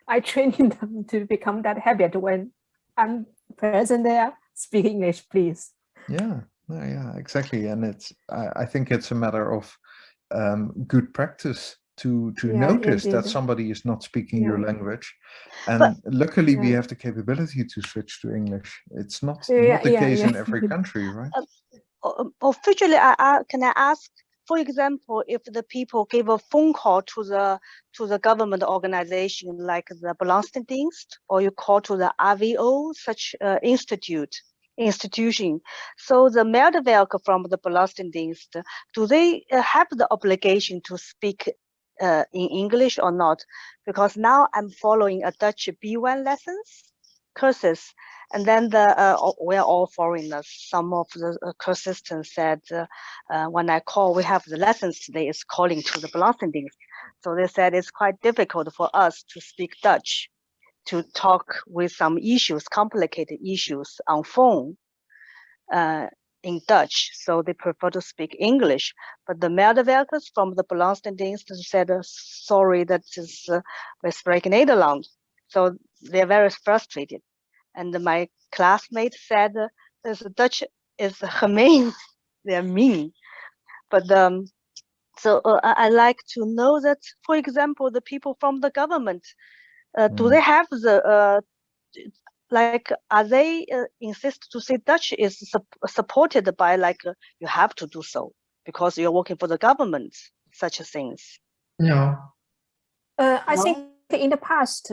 I training them to become that habit when I'm present there, speak English, please. Yeah, yeah, exactly. And it's I think it's a matter of good practice to notice that somebody is not speaking your language. And luckily we have the capability to switch to English. It's not the case in every country, right? Officially, can I ask, for example, if the people give a phone call to the government organization like the Belastingdienst, or you call to the AWO, such institution. So the medewerker from the Belastingdienst, do they have the obligation to speak in English or not? Because now I'm following a Dutch B1 courses, and then we're all foreigners. Some of the assistants said, when I call, we have the lessons today is calling to the Belastingdienst. So they said it's quite difficult for us to speak Dutch, to talk with some issues, complicated issues on phone in Dutch. So they prefer to speak English. But the medewerkers from the Belastingdienst said, sorry, that is, we speak Nederlands. So they're very frustrated. And my classmate said, Dutch is gemeen, they're mean. But so I like to know that, for example, the people from the government, do they have the, like, are they insist to say Dutch is supported by, like, you have to do so because you're working for the government, such things? No. I think in the past,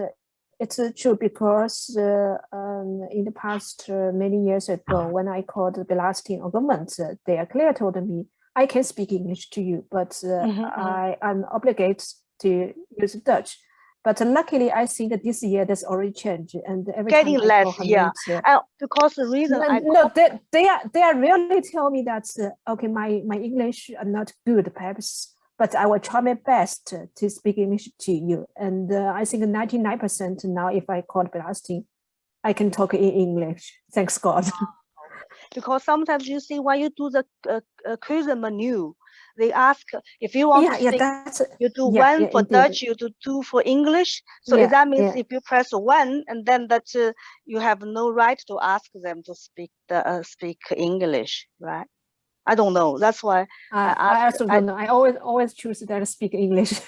it's true because in the past many years ago, when I called the Belasting government, they are clear told me, I can speak English to you, but I'm obligated to use Dutch. But luckily, I think that this year that's already changed, and every getting time less, because the reason they are really tell me that okay, my English are not good, perhaps, but I will try my best to speak English to you. And I think 99% now, if I call Belasting, I can talk in English. Thanks God. Because sometimes you see when you do the quiz menu, they ask if you want to speak, you do one for Dutch, you do two for English. So that means if you press one, and then that you have no right to ask them to speak speak English, right? I don't know. That's why I also don't know. I always choose that speak English.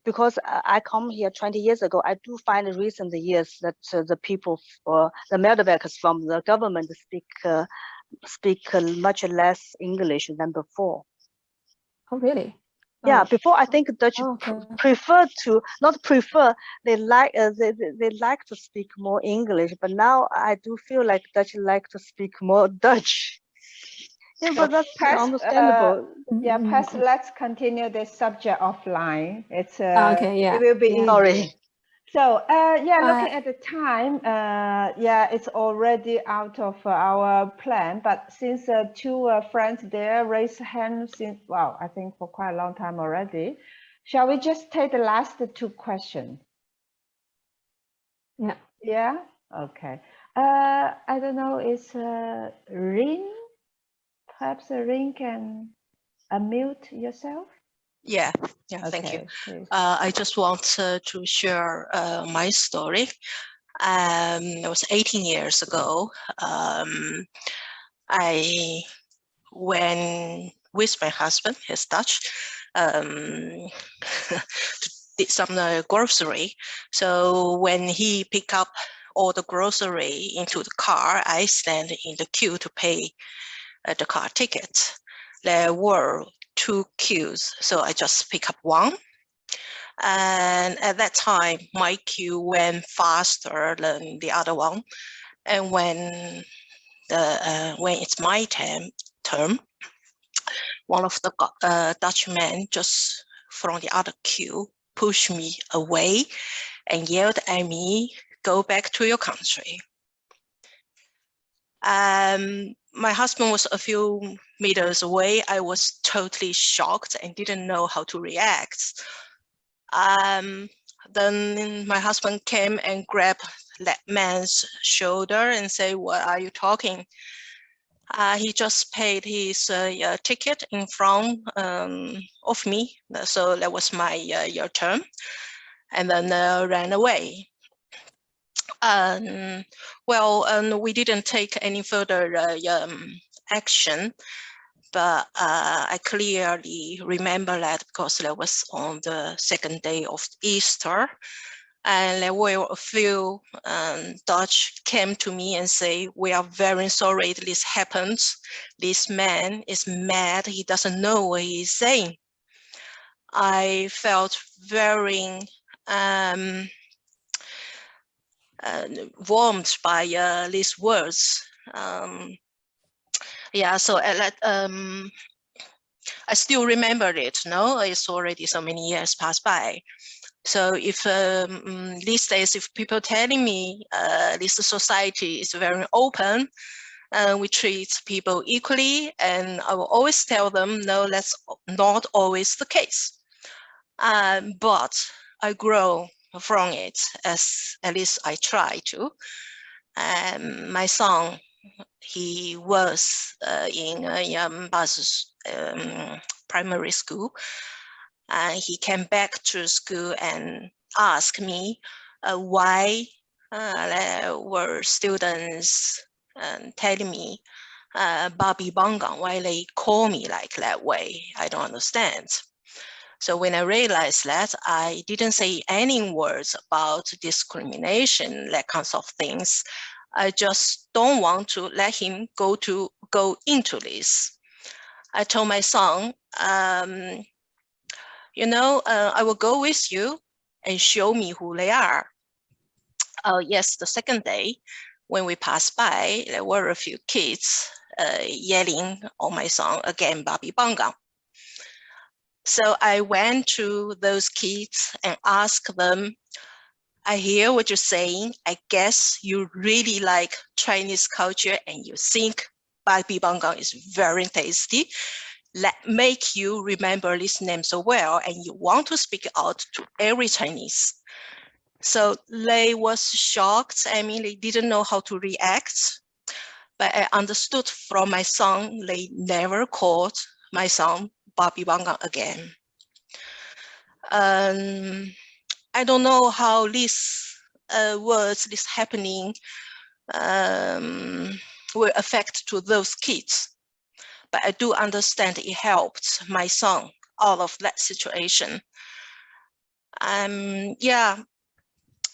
Because I come here 20 years ago, I do find in recent years that the people, the medewerkers from the government speak much less English than before. Oh, really? Yeah, before I think Dutch prefer to, not prefer, they like to speak more English, but now I do feel like Dutch like to speak more Dutch. Yeah, but that's understandable. Perhaps let's continue this subject offline. It's it will be sorry. So looking at the time, it's already out of our plan. But since two friends there raised hands since, well, I think for quite a long time already, shall we just take the last two questions? Yeah. Yeah. Okay. I don't know. Is Rin? Perhaps Rin can unmute yourself. Yeah, thank you. I just want to share my story. It was 18 years ago. I went with my husband, he's Dutch, did some grocery. So when he picked up all the grocery into the car, I stand in the queue to pay the car ticket. There were two queues, so I just pick up one. And at that time, my queue went faster than the other one. And when it's my turn, one of the Dutchmen just from the other queue pushed me away and yelled at me, "Go back to your country." My husband was a few meters away, I was totally shocked and didn't know how to react. Then my husband came and grabbed that man's shoulder and said, "What are you talking?" He just paid his ticket in front of me. So that was my your turn. And then ran away. Well, we didn't take any further action, but I clearly remember that because that was on the second day of Easter. And there were a few Dutch came to me and say, "We are very sorry this happened. This man is mad. He doesn't know what he is saying." I felt very warmed by these words. Yeah, so I still remember it. No, it's already so many years passed by. So if these days, if people telling me this society is very open, we treat people equally, and I will always tell them, no, that's not always the case. But I grow from it, as at least I try to. My son, he was in Bas's primary school. He came back to school and asked me why there were students telling me Babi Bangang, why they call me like that way. I don't understand. So when I realized that, I didn't say any words about discrimination, that kinds of things. I just don't want to let him go into this. I told my son, you know, I will go with you and show me who they are. Yes, the second day, when we passed by, there were a few kids yelling on my son again, Babi Bangang. So I went to those kids and asked them, I hear what you're saying. I guess you really like Chinese culture and you think Babi Bangang is very tasty. That make you remember this name so well and you want to speak out to every Chinese. So they was shocked. I mean, they didn't know how to react. But I understood from my son, they never called my son Babi Bangang again. I don't know how these words, this happening will affect to those kids. But I do understand it helped my son out of that situation. Yeah,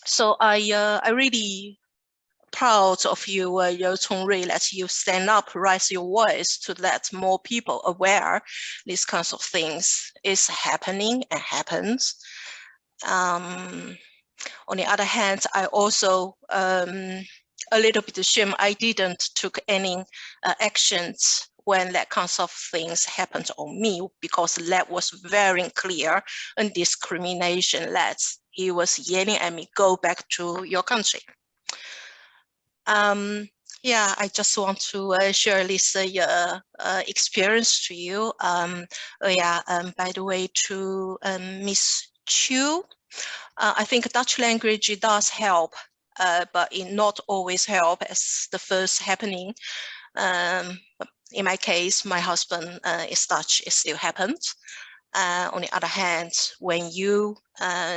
so I really proud of you, Yeo Chong-rui, that you stand up, raise your voice to let more people aware these kinds of things is happening and happens. On the other hand, I also a little bit ashamed I didn't took any actions when that kinds of things happened on me, because that was very clear and discrimination that he was yelling at me, go back to your country. Yeah, I just want to share this experience to you. By the way, to Miss Chu, I think Dutch language does help, but it not always help as the first happening. In my case, my husband is Dutch, it still happens. On the other hand, when you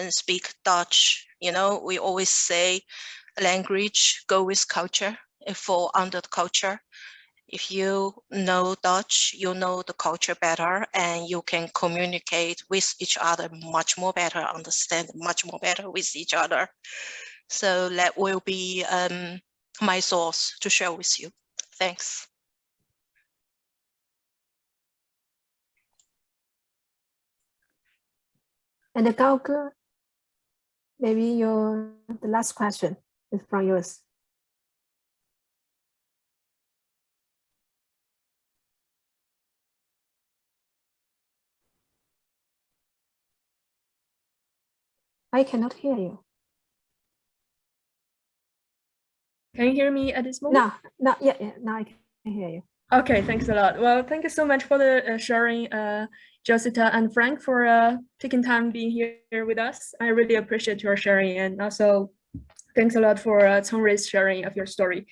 speak Dutch, you know, we always say language go with culture, it fall under the culture. If you know Dutch, you know the culture better and you can communicate with each other much more better, understand much more better with each other. So that will be my source to share with you. Thanks. And Gaoge, maybe the last question is from yours. I cannot hear you. Can you hear me at this moment? No, yeah, now I can hear you. Okay, thanks a lot. Well, thank you so much for the sharing, Josita and Frank, for taking time being here with us. I really appreciate your sharing, and also thanks a lot for Chongrei's sharing of your story.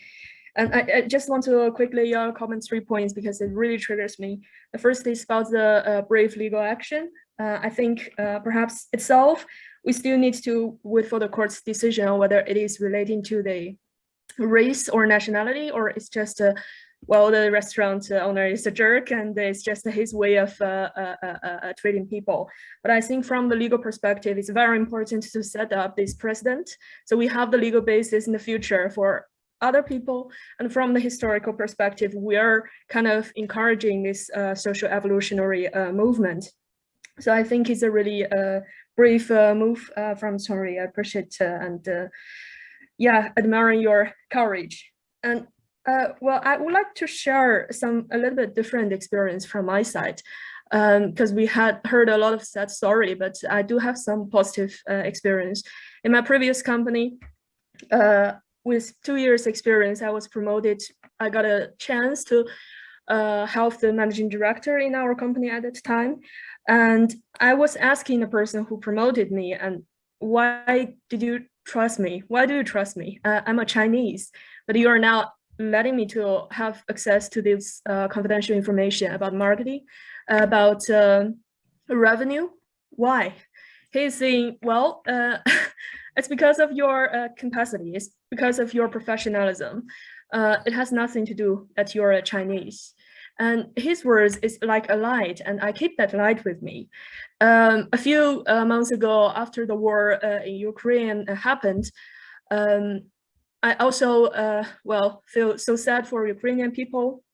And I just want to quickly comment 3 points because it really triggers me. The first is about the brave legal action. I think perhaps itself, we still need to wait for the court's decision on whether it is relating to the race or nationality, or it's just well, the restaurant owner is a jerk and it's just his way of treating people. But I think from the legal perspective, it's very important to set up this precedent. So we have the legal basis in the future for other people. And from the historical perspective, we are kind of encouraging this social evolutionary movement. So I think it's a really brave move from Chongrui. I appreciate and yeah, admiring your courage. And well, I would like to share a little bit different experience from my side, because we had heard a lot of sad story, but I do have some positive experience. In my previous company, with 2 years experience, I was promoted. I got a chance to help the managing director in our company at that time. And I was asking the person who promoted me, and why did you trust me? Why do you trust me? I'm a Chinese, but you are now letting me to have access to this confidential information about marketing, about revenue. Why? He's saying, well, it's because of your capacity. It's because of your professionalism. It has nothing to do that you're a Chinese. And his words is like a light, and I keep that light with me. A few months ago, after the war in Ukraine happened, I also, well, feel so sad for Ukrainian people.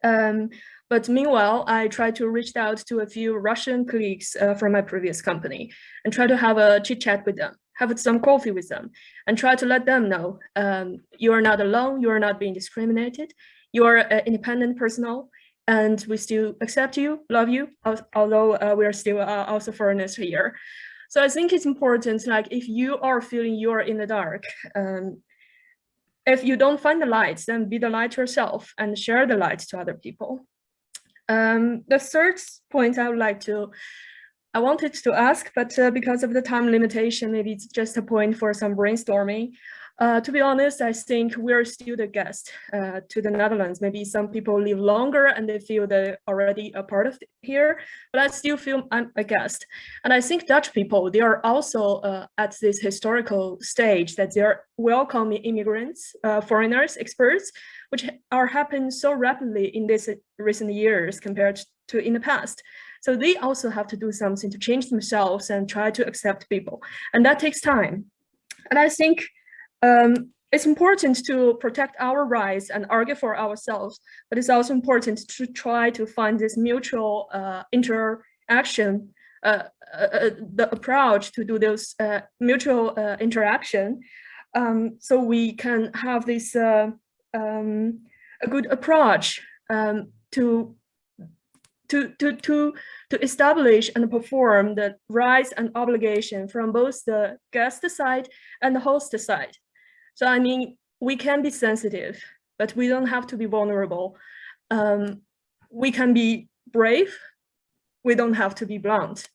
But meanwhile, I tried to reach out to a few Russian colleagues from my previous company and try to have a chit chat with them, have some coffee with them, and try to let them know you are not alone, you are not being discriminated, you are an independent personnel, and we still accept you, love you, although we are still also foreigners here. So I think it's important, like if you are feeling you are in the dark, if you don't find the light, then be the light yourself and share the light to other people. The third point I wanted to ask, but because of the time limitation, maybe it's just a point for some brainstorming. To be honest, I think we're still the guest to the Netherlands. Maybe some people live longer and they feel they're already a part of here, but I still feel I'm a guest. And I think Dutch people, they are also at this historical stage that they're welcoming immigrants, foreigners, experts, which are happening so rapidly in these recent years compared to in the past. So they also have to do something to change themselves and try to accept people. And that takes time. And I think it's important to protect our rights and argue for ourselves, but it's also important to try to find this mutual interaction, the approach to do those mutual interaction, so we can have this a good approach to establish and perform the rights and obligation from both the guest side and the host side. So I mean, we can be sensitive, but we don't have to be vulnerable. We can be brave. We don't have to be blunt.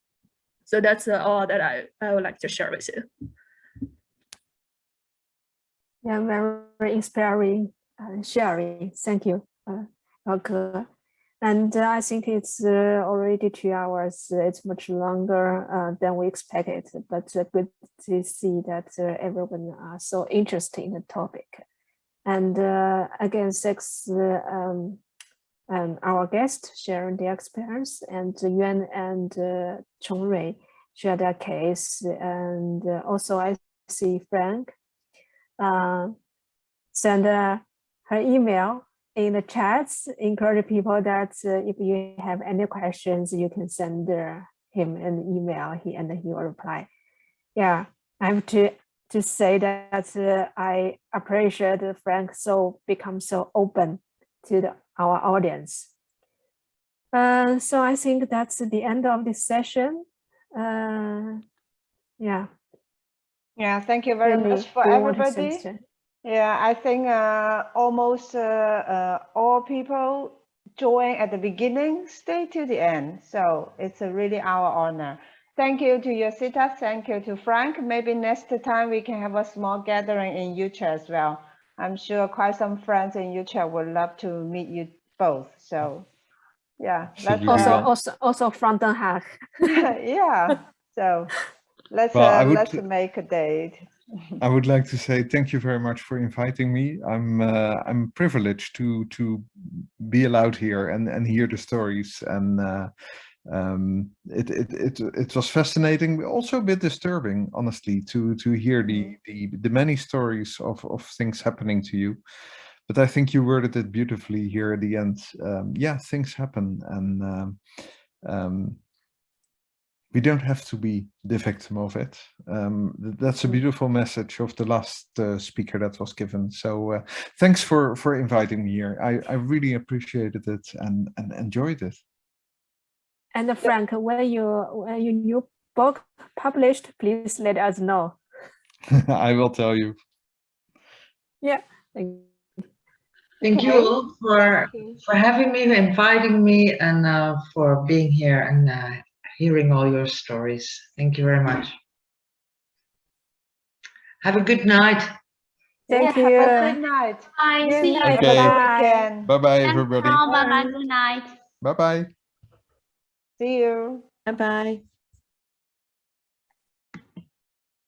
So that's all that I would like to share with you. Yeah, very inspiring sharing. Thank you, Elke. And I think it's already 2 hours. It's much longer than we expected, but good to see that everyone are so interested in the topic. And again, thanks our guests sharing their experience, and Yuan and Chongrui share their case. And also I see Frank send her email in the chats, encourage people that if you have any questions, you can send him an email, and he will reply. Yeah, I have to say that I appreciate Frank become so open to our audience. So I think that's the end of this session. Yeah. Yeah, thank you very much for everybody. Yeah, I think almost all people join at the beginning, stay till the end. So it's really our honor. Thank you to Yosita. Thank you to Frank. Maybe next time we can have a small gathering in Utrecht as well. I'm sure quite some friends in Utrecht would love to meet you both. So yeah, also from Den Haag. yeah. So let's make a date. I would like to say thank you very much for inviting me. I'm privileged to be allowed here and hear the stories, and it was fascinating, also a bit disturbing, honestly, to hear the many stories of things happening to you. But I think you worded it beautifully here at the end. Yeah, things happen, and we don't have to be the victim of it. That's a beautiful message of the last speaker that was given. So thanks for inviting me here. I really appreciated it and enjoyed it. And Frank, when your new book published, please let us know. I will tell you. Yeah. Thank you all for having me, inviting me, and for being here and hearing all your stories. Thank you very much. Have a good night. Thank you. Have a good night. Bye. Good See you. night. Okay. Weekend. Bye-bye, everybody. Bye. Bye. Good night. Bye-bye. See you. Bye-bye.